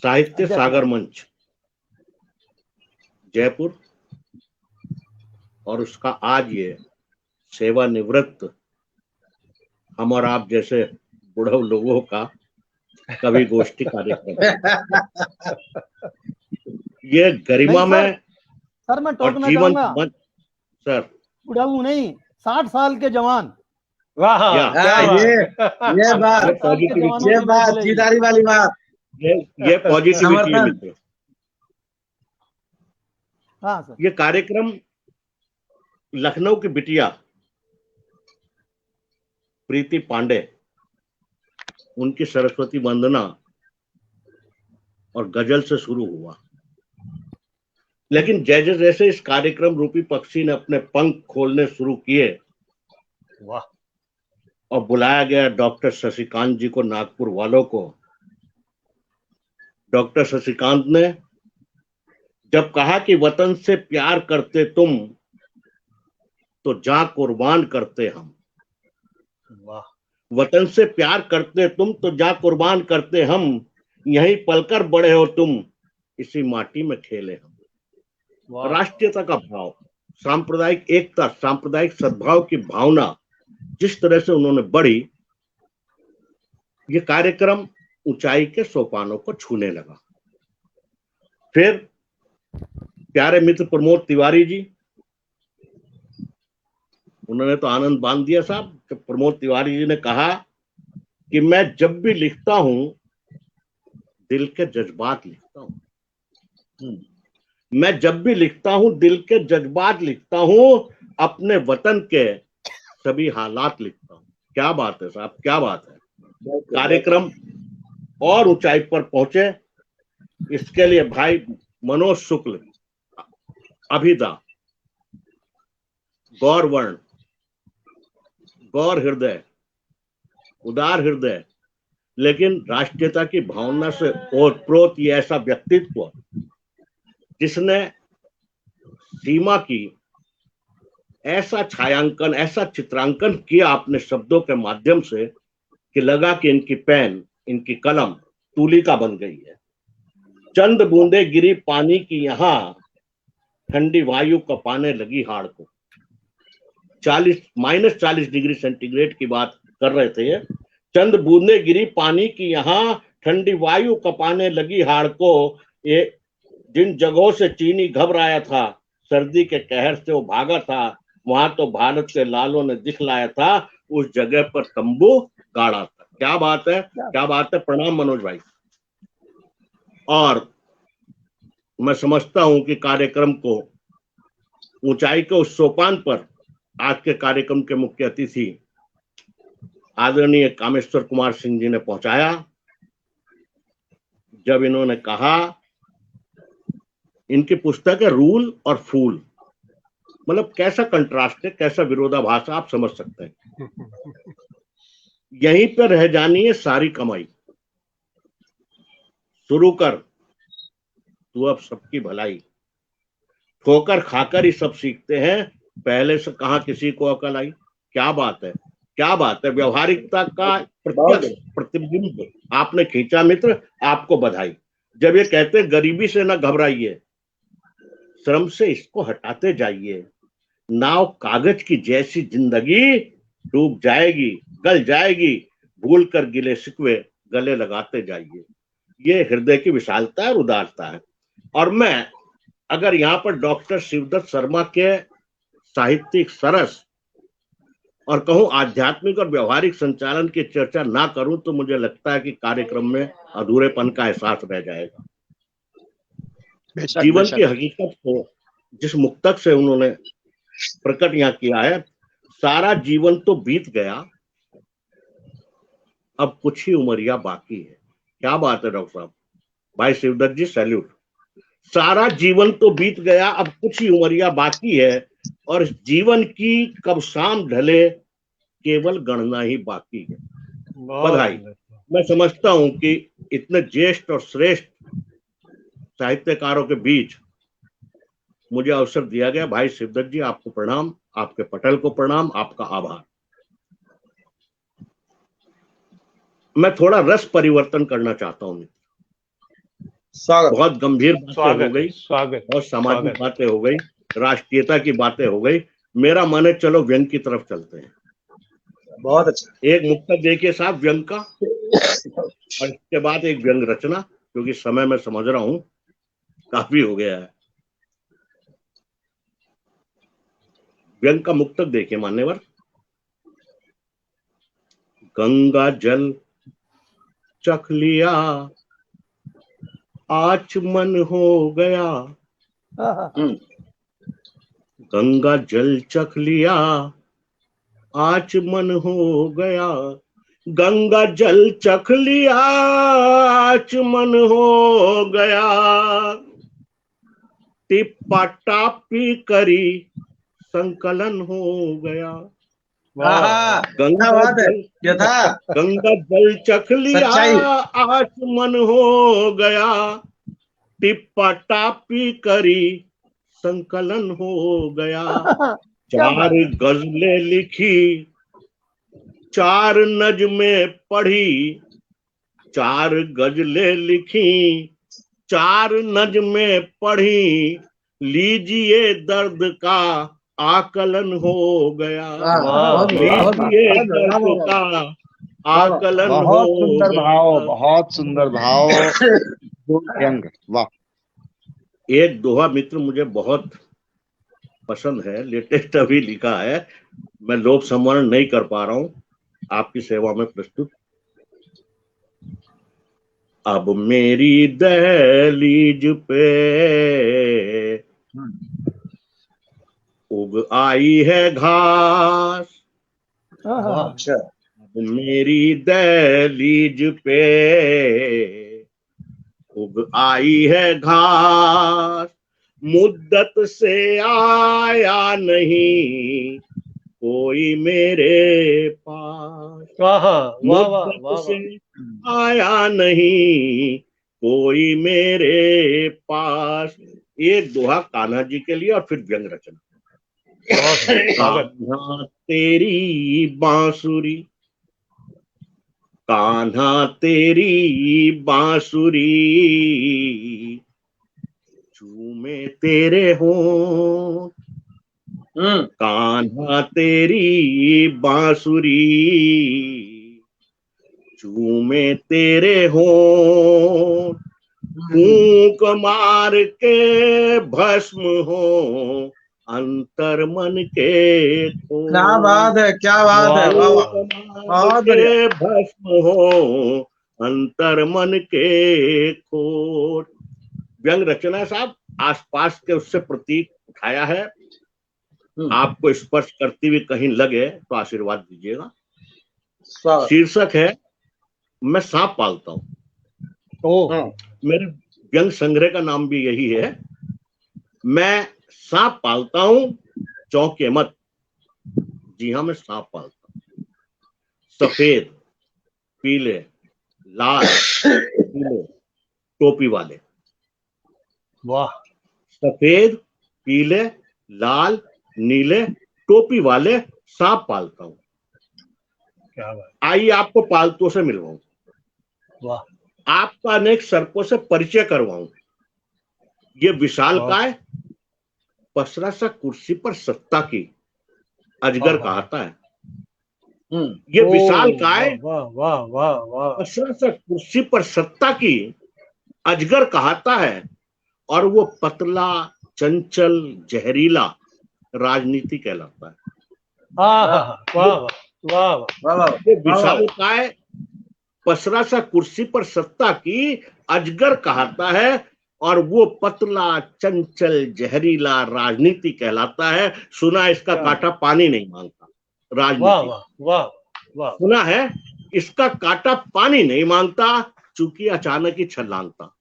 साहित्य सागर मंच जयपुर और उसका आज ये सेवानिवृत्त हम और आप जैसे बुढ़ऊ लोगों का कवि गोष्ठी कार्यक्रम, ये गरिमा में सर मैं और टोकना जीवन चाहूंगा, मंच। सर बुढ़ाऊ नहीं, 60 साल के जवान। वाह ये बात जीदारी वाली बात, ये पॉजिटिविटी है मित्र। हाँ सर। ये कार्यक्रम लखनऊ की बिटिया प्रीति पांडे, उनकी सरस्वती वंदना और गजल से शुरू हुआ, लेकिन जैसे जैसे इस कार्यक्रम रूपी पक्षी ने अपने पंख खोलने शुरू किए, वाह, और बुलाया गया डॉक्टर शशिकांत जी को, नागपुर वालों को। डॉक्टर शशिकांत ने जब कहा कि वतन से प्यार करते तुम तो जा कुर्बान करते हम, वाह, वतन से प्यार करते तुम तो जा कुर्बान करते हम, यहीं पलकर बड़े हो तुम इसी माटी में खेले हम। राष्ट्रीयता का भाव, सांप्रदायिक एकता, सांप्रदायिक सद्भाव की भावना जिस तरह से उन्होंने बढ़ी, ये कार्यक्रम ऊंचाई के सोपानों को छूने लगा। फिर प्यारे मित्र प्रमोद तिवारी जी, उन्होंने तो आनंद बांध दिया साहब कि प्रमोद तिवारी जी ने कहा कि मैं जब भी लिखता हूं दिल के जज्बात लिखता हूं, मैं जब भी लिखता हूं दिल के जज्बात लिखता हूं, अपने वतन के सभी हालात लिखता हूँ। क्या बात है साहब, क्या बात है। कार्यक्रम और ऊंचाई पर पहुंचे, इसके लिए भाई मनोज शुक्ल, अभिदा, गौर वर्ण, गौर हृदय, उदार हृदय, लेकिन राष्ट्रीयता की भावना से ओतप्रोत ये ऐसा व्यक्तित्व जिसने सीमा की ऐसा छायांकन, ऐसा चित्रांकन किया अपने शब्दों के माध्यम से कि लगा कि इनकी पेन, इनकी कलम तूलिका बन गई है। चंद बूंदे गिरी पानी की यहाँ, ठंडी वायु कपाने लगी हाड़ को। -40 डिग्री सेंटीग्रेड की बात कर रहे थे ये। चंद बूंदे गिरी पानी की यहाँ, ठंडी वायु कपाने लगी हाड़ को। ये जिन जगहों से चीनी घबराया था, सर्दी के कहर से वो भागा था, वहां तो भारत के लालों ने दिखलाया था, उस जगह पर तंबू गाड़ा था। क्या बात है, क्या बात है। प्रणाम मनोज भाई। और मैं समझता हूं कि कार्यक्रम को ऊंचाई के उस सोपान पर आज के कार्यक्रम के मुख्य अतिथि आदरणीय कामेश्वर कुमार सिंह जी ने पहुंचाया, जब इन्होंने कहा, इनकी पुस्तक है रूल और फूल, मतलब कैसा कंट्रास्ट है, कैसा विरोधाभास, आप समझ सकते हैं। यहीं पर रह जानी है सारी कमाई, शुरू कर तू अब सबकी भलाई, ठोकर खाकर ही सब सीखते हैं, पहले से कहां किसी को अकल आई। क्या बात है, क्या बात है। व्यवहारिकता का प्रत्यक्ष प्रतिबिंब आपने खींचा मित्र, आपको बधाई। जब ये कहते हैं गरीबी से न घबराइए, श्रम से इसको हटाते जाइए, नाव कागज की जैसी जिंदगी डूब जाएगी, गल जाएगी, भूल कर गिले शिकवे गले लगाते जाइए। ये हृदय की विशालता और उदारता है। और मैं अगर यहाँ पर डॉक्टर शिवदत्त शर्मा के साहित्यिक सरस और कहूं आध्यात्मिक और व्यवहारिक संचालन की चर्चा ना करूं तो मुझे लगता है कि कार्यक्रम में अधूरेपन का एहसास रह जाएगा। जीवन की हकीकत को जिस मुक्तक से उन्होंने प्रकट यहाँ किया है, सारा जीवन तो बीत गया, अब कुछ ही उमरिया बाकी है। क्या बात है डॉक्टर साहब, भाई शिवदत्त जी सैल्यूट। सारा जीवन तो बीत गया, अब कुछ ही उमरिया बाकी है, और जीवन की कब शाम ढले केवल गणना ही बाकी है। बधाई। मैं समझता हूं कि इतने ज्येष्ठ और श्रेष्ठ साहित्यकारों के बीच मुझे अवसर दिया गया। भाई शिवदत्त जी, आपको प्रणाम, आपके पटल को प्रणाम, आपका आभार। मैं थोड़ा रस परिवर्तन करना चाहता हूं। बहुत गंभीर बातें हो गई, बहुत सामाजिक बातें हो गई, राष्ट्रीयता की बातें हो गई। मेरा मन है चलो व्यंग की तरफ चलते हैं। बहुत अच्छा। एक मुक्तक देखिए साहब व्यंग का, और इसके बाद एक व्यंग रचना, क्योंकि समय मैं समझ रहा हूं काफी हो गया है। व्यंग का मुक्तक देखिए मान्यवर। गंगा जल चख लिया, आचमन हो गया। गंगा जल चख लिया, आचमन हो गया। गंगा जल चख लिया, आचमन हो गया। टिप्पा टापी करी, संकलन हो गया। गंगा जल चख लिया, आचमन हो गया। टिप्पा टापी करी, संकलन हो गया। 4 गजलें लिखी, 4 नज़्में पढ़ी। 4 गजलें लिखी, 4 नज़्में पढ़ी। लीजिए दर्द का आकलन हो गया। लीजिए दर्द का आकलन हो गया। बहुत सुंदर भाव। वाह। एक दोहा मित्र मुझे बहुत पसंद है, लेटेस्ट अभी लिखा है, मैं लोक सम्मान नहीं कर पा रहा हूं, आपकी सेवा में प्रस्तुत। अब मेरी दहलीज पे उग आई है घास, वाह, अच्छा। मेरी दहलीज पे उग आई है घास, मुद्दत से आया नहीं कोई मेरे पास, वाह, वाह, वाह, मुद्दत वाह, से आया नहीं कोई मेरे पास। एक दोहा कान्हा जी के लिए और फिर व्यंग रचना। बहुत स्वागत। कान्हा तेरी बांसुरी, कान्हा तेरी बांसुरी, झूमे तेरे होंठ, कान्हा तेरी बांसुरी, झूमे तेरे होंठ, फूंक मार के भस्म हो अंतर मन के खोट, क्या बात है, क्या बात है, वाह वाह, फूंक मार बहुत बढ़िया। के भस्म हो अंतर मन के खोट। व्यंग रचना साहब आसपास के उससे प्रतीक उठाया है। आपको स्पर्श करती हुई कहीं लगे तो आशीर्वाद दीजिएगा। स्वागत। शीर्षक है मैं सांप पालता हूं। ओह, मेरे व्यंग संग्रह का नाम भी यही है, मैं सांप पालता हूं, चौंके मत। जी हाँ, मैं सांप पालता हूं। सफेद, पीले, लाल, नीले, टोपी वाले। वाह, सफेद, पीले, लाल, नीले, टोपी वाले सांप पालता हूं। क्या बात, आइए आपको पालतुओं से मिलवाऊं, वाह, आपका अनेक सर्पों से परिचय करवाऊं। ये विशालकाय पसरा सा कुर्सी पर सत्ता की अजगर कहता है। ये विशालकाय वाह, वाह, वाह, वाह, पसरा सा कुर्सी पर सत्ता की अजगर कहता है, और वो पतला, चंचल, जहरीला राजनीति कहलाता है। वाह, वाह, वाह, वाह, ये विशालकाय पसरा सा कुर्सी पर सत्ता की अजगर कहता है, और वो पतला, चंचल, जहरीला राजनीति कहलाता है। सुना इसका कांटा पानी नहीं मांगता। राजनीति, वाह, वाह, वाह, सुना है इसका कांटा पानी नहीं मांगता, चूंकि अचानक ही छलांगता।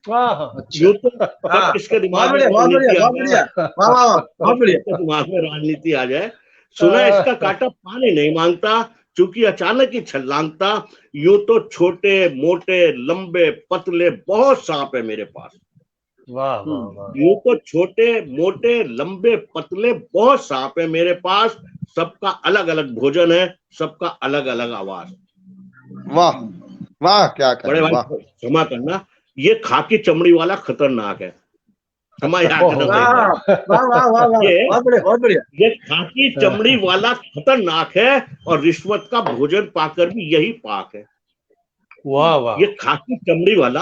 वाह, यूं तो सब किसके दिमाग में राजनीति आ जाए, दिमाग में राजनीति आ जाए। सुना है इसका कांटा पानी नहीं मांगता, चूंकि अचानक ही छलांगता। यूं तो छोटे मोटे लंबे पतले बहुत सांप है मेरे पास। वाह, वाह, यूं तो छोटे मोटे लंबे पतले बहुत सांप है मेरे पास। सबका अलग अलग भोजन है, सबका अलग अलग आवाज। वाह वाह, क्या बड़े करें, वाह भाई क्षमा करना, ये खाकी चमड़ी वाला खतरनाक है। क्षमा याद करना भाई। बहुत बढ़िया। ये खाकी चमड़ी वाला खतरनाक है, और रिश्वत का भोजन पाकर भी यही पाक है। वाह, वाह, ये खाकी चमड़ी वाला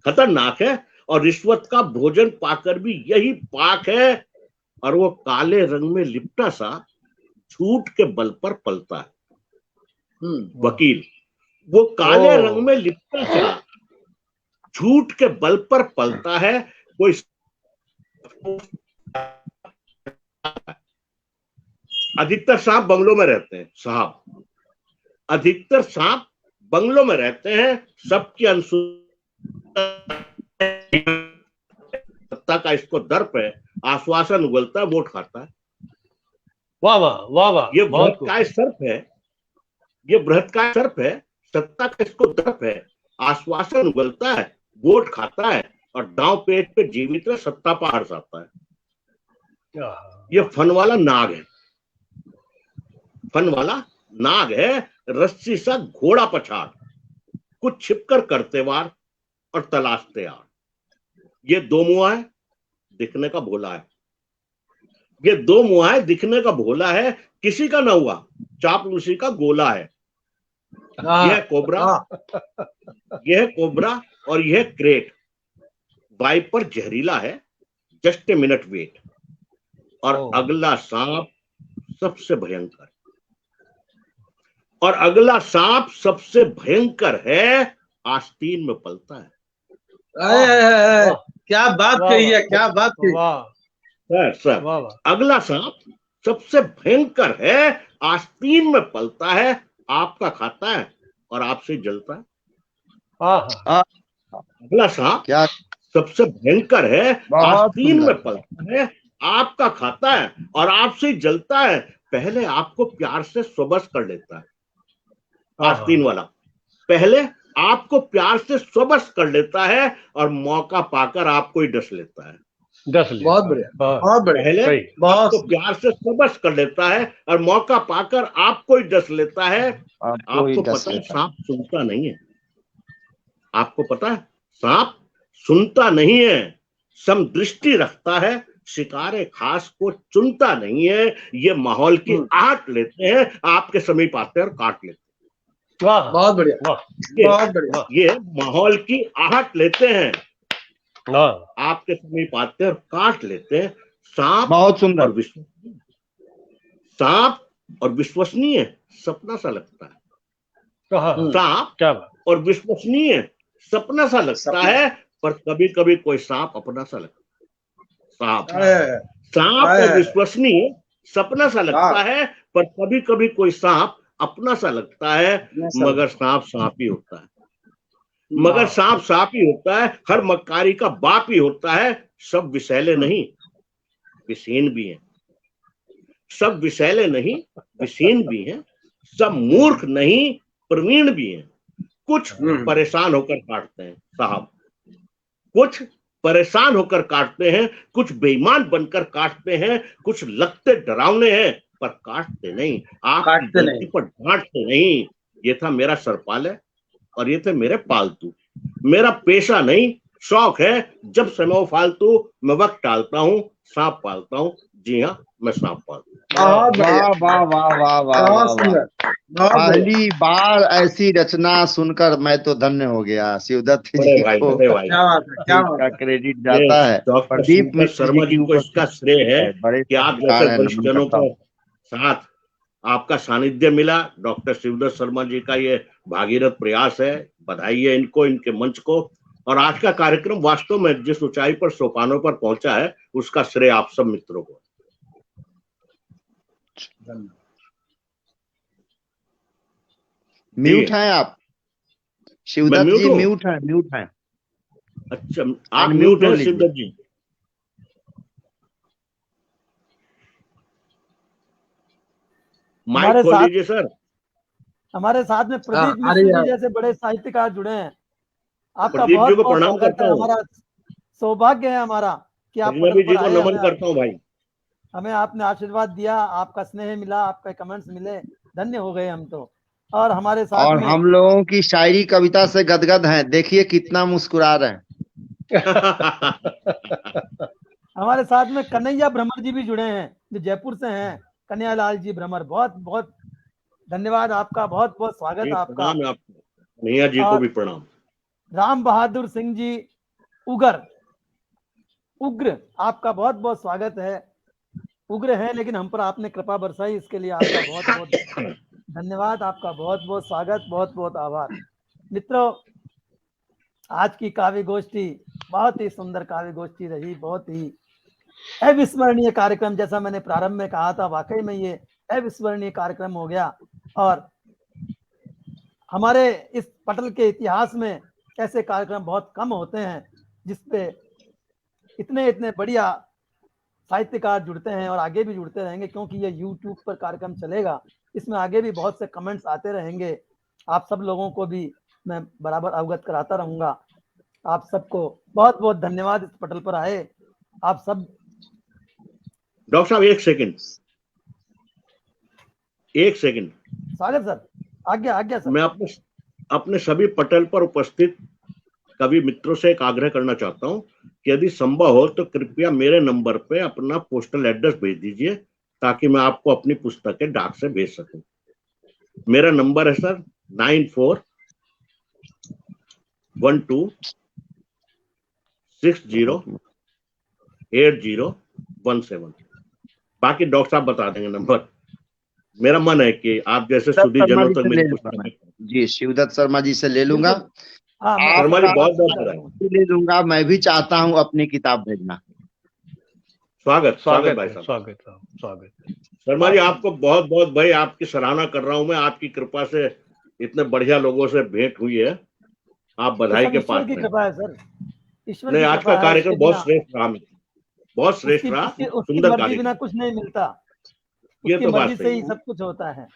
खतरनाक है, और रिश्वत का भोजन पाकर भी यही पाक है। और वो काले रंग में लिपटा सा झूठ के बल पर पलता है। वकील, वो काले रंग में लिपटा सा झूठ के बल पर पलता है। कोई अधिकतर सांप बंगलों में रहते हैं साहब, अधिकतर सांप बंगलों में रहते हैं। सबकी सत्ता का इसको दर्प है, आश्वासन उगलता है, वोट खाता है। वाह, वाह, वाह, वाह, ये बृहत्काय सर्प है, ये बृहत्काय सर्प है। सत्ता का इसको दर्प है, आश्वासन उगलता है, वोट खाता है, और दांव पेच पे जीवित में सत्ता पार जाता है। ये फन वाला नाग है, फन वाला नाग है, रस्सी सा घोड़ा पछाड़, कुछ छिपकर करते वार और तलाशते आर। ये दो मुआ है, दिखने का भोला है। ये दो मुआ है, दिखने का भोला है, किसी का ना हुआ, चापलूसी का गोला है। यह कोबरा, यह कोबरा और यह क्रेट वाइपर जहरीला है, जस्ट ए मिनट वेट। और अगला सांप सबसे भयंकर, और अगला सांप सबसे भयंकर है, आस्तीन में पलता है। क्या बात कही है, क्या बात कही। सर अगला सांप सबसे भयंकर है, आस्तीन में पलता है, आपका खाता है और आपसे जलता है। हाँ अगला सांप क्या सबसे भयंकर है, बहुत आस्तीन में सुंदर। पलता है, आपका खाता है और आपसे जलता है। पहले आपको प्यार से स्वबस कर लेता है। आस्तीन वाला पहले आपको प्यार से स्वबस कर लेता है और मौका पाकर आपको ही डस लेता है। बहुत बढ़िया, बहुत बढ़िया, पहले सही। आपको प्यार से स्वबस कर लेता है और मौका पाकर आपको ही डस लेता है। आपको पता है सांप सुनता नहीं है। आपको पता है सांप सुनता नहीं है, समदृष्टि रखता है, शिकारे खास को चुनता नहीं है। ये माहौल की आहट लेते हैं, आपके समीप आते हैं और काट लेते हैं। बहुत बढ़िया, बहुत बढ़िया। ये माहौल की आहट लेते हैं, आपके समीप आते हैं और काट लेते हैं। सांप बहुत सुंदर। और विश्वसनीय, सांप और विश्वसनीय सपना सा लगता है। सांप और विश्वसनीय सपना सा लगता है, पर कभी कभी कोई सांप अपना सा लगता है। सांप और विश्वसनीय सपना सा लगता है, पर कभी कभी कोई सांप अपना सा लगता है। मगर सांप सांप ही होता है। मगर सांप सांप ही होता है, हर मक्कारी का बाप ही होता है। सब विषैले नहीं, विषीण भी हैं। सब विषैले नहीं, विषीण भी हैं। सब मूर्ख नहीं, प्रवीण भी हैं। कुछ परेशान होकर काटते हैं साहब, कुछ परेशान होकर काटते हैं, कुछ बेईमान बनकर काटते हैं, कुछ लगते डरावने हैं पर काटते नहीं, आपकी गलती पर डांटते नहीं। ये था मेरा सरपाल और ये थे मेरे पालतू। मेरा पेशा नहीं, शौक है। जब समय हो फालतू मैं वक्त टालता हूँ, सांप पालता हूँ। जी हाँ, मैं सांप पालता हूँ। वाह वाह वाह वाह वाह वाह। पहली बार ऐसी रचना सुनकर मैं तो धन्य हो गया। शिवदत्त जी को इसका क्रेडिट जाता है। प्रदीप मिश्र शर्मा जी को इसका श्रेय है बड़े कि आप जैसे वरिष्ठ जनों के साथ आपका सानिध्य मिला। डॉक्टर शिवदत्त शर्मा जी का ये भागीरथ प्रयास है। बधाई है इनको, इनके मंच को। और आज का कार्यक्रम वास्तव में जिस ऊंचाई पर सोपानों पर पहुंचा है, उसका श्रेय आप सब मित्रों को। म्यूट हैं आप शिवदत्त जी? म्यूट हैं, म्यूट हैं। अच्छा, आप म्यूट हैं शिवदत्त जी? माइक खोल लीजिए सर। हमारे साथ में प्रदीप मिश्र जी जैसे बड़े साहित्यकार जुड़े हैं। आपका प्रदीप बहुत जी को बहुत प्रणाम स्वागत करता है। हूँ। हमारा सौभाग्य है हमारा कि आप अजनबी जी को नमन करता हूँ भाई। हमें आपने आशीर्वाद दिया, आपका स्नेह मिला, आपके कमेंट्स मिले, धन्य हो गए हम तो। और हमारे साथ और में हम लोगों की शायरी कविता से गदगद हैं। देखिए कितना मुस्कुरा रहे हैं। हमारे साथ में कन्हैया भ्रमर जी भी जुड़े हैं, जो जयपुर से हैं। कन्हैया लाल जी भ्रमर, बहुत बहुत धन्यवाद आपका, बहुत बहुत स्वागत आपका। कन्हैया जी को भी प्रणाम। राम बहादुर सिंह जी उग्र, आपका बहुत बहुत स्वागत है। उग्र है लेकिन हम पर आपने कृपा बरसाई, इसके लिए आपका बहुत बहुत धन्यवाद। आपका बहुत बहुत स्वागत, बहुत बहुत आभार। मित्रों, आज की काव्य गोष्ठी बहुत ही सुंदर काव्य गोष्ठी रही, बहुत ही अविस्मरणीय कार्यक्रम। जैसा मैंने प्रारंभ में कहा था, वाकई में ये अविस्मरणीय कार्यक्रम हो गया। और हमारे इस पटल के इतिहास में ऐसे कार्यक्रम बहुत कम होते हैं जिसपे इतने इतने बढ़िया साहित्यकार जुड़ते हैं और आगे भी जुड़ते रहेंगे, क्योंकि ये YouTube पर कार्यक्रम चलेगा। इसमें आगे भी बहुत से कमेंट्स आते रहेंगे। आप सब लोगों को भी मैं बराबर अवगत कराता रहूंगा। आप सबको बहुत बहुत धन्यवाद इस पटल पर आए आप सब। डॉक्टर साहब एक सेकंड। स्वागत सर, आज्ञा सर। मैं अपने सभी पटल पर उपस्थित कवि मित्रों से एक आग्रह करना चाहता हूं कि यदि संभव हो तो कृपया मेरे नंबर पे अपना पोस्टल एड्रेस भेज दीजिए, ताकि मैं आपको अपनी पुस्तकें डाक से भेज सकूं। मेरा नंबर है सर 9412608017। बाकी डॉक्टर साहब बता देंगे नंबर। मेरा मन है कि आप जैसे सुधी जनों तक मेरी पुस्तकें जी शिवदत्त शर्मा जी से ले लूंगा। शर्मा जी बहुत बहुत ले लूंगा। मैं भी चाहता हूँ अपनी किताब भेजना। स्वागत स्वागत भाई है, साहब। स्वागत। शर्मा जी आपको बहुत बहुत भाई आपकी सराहना कर रहा हूं मैं, आपकी कृपा से इतने बढ़िया लोगों से भेंट हुई है, आप बधाई सब के ईश्वर की पात्र हैं। कृपा है सर, ईश्वर नहीं की आज कृपा का है। कार्यक्रम उसके बहुत बिना श्रेष्ठ रहा, बहुत श्रेष्ठ रहा, उसकी सुंदर मर्जी कार्यक्रम। बिना कुछ नहीं मिलता, ये उसकी तो बात मर्जी से सही ही है, सब कुछ होता है।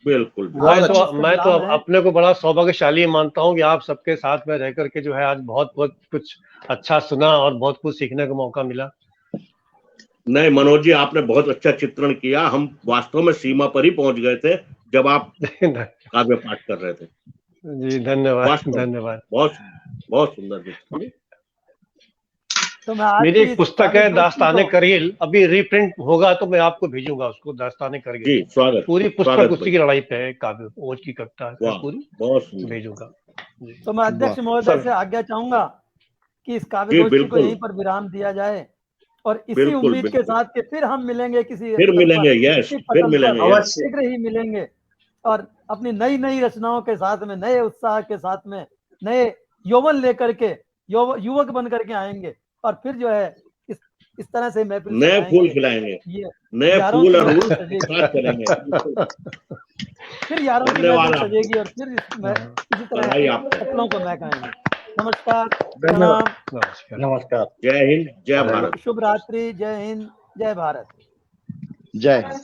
बिल्कुल आज बिल्कुल। हम उसके मैं तो गुलाम हैं। अपने को बड़ा सौभाग्यशाली मानता हूँ कि आप सबके साथ में रह करके जो है आज बहुत बहुत कुछ अच्छा सुना और बहुत कुछ सीखने का मौका मिला। नहीं मनोज जी आपने बहुत अच्छा चित्रण किया, हम वास्तव में सीमा पर ही पहुंच गए थे जब आप काव्य पाठ कर रहे थे। जी धन्यवाद, वास्तव में धन्यवाद। बहुत सुंदर चित्रण। तो मैं आज मेरी की एक इस पुस्तक काव्य है गोष्ठी दास्ताने को करील, अभी रीप्रिंट होगा तो मैं आपको भेजूंगा उसको, दास्ताने करील। जी स्वागत, पूरी पुस्तक स्वागत उसी भाई। की लड़ाई पे है, काव्य ओज की कविता है वाह पूरी, बहुत सुंदर। भेजूंगा जी। तो मैं अध्यक्ष महोदय सर से आज्ञा चाहूंगा कि इस काव्य जी गोष्ठी को बिल्कुल यहीं पर विराम दिया जाए और इसी बिल्कुल उम्मीद के बिल्कुल, साथ कि फिर हम मिलेंगे किसी फिर स्थल मिलेंगे, पर, यस किसी फिर पटल मिलेंगे, पर यस। अवश्य। शीघ्र ही मिलेंगे और अपनी नई नई रचनाओं के साथ में, नए उत्साह के साथ में, नए यौवन लेकर के युवक बन करके आएंगे और फिर जो है इस तरह से महफिल नए फूल सजाएंगे। खिलाएंगे, ये नए यारों फूल की और महफिल रूल सजेगी, साथ चलेंगे। फिर यारों की धन्यवाद महफिल आपको, सजेगी और फिर इसी तरह बधाई आपको। फसलों को महकाएंगे। नमस्कार, धन्यवाद। प्रणाम, नमस्कार। नमस्कार। जय हिंद, जय भारत। शुभ रात्रि, जय हिंद, जय भारत। जय हिंद।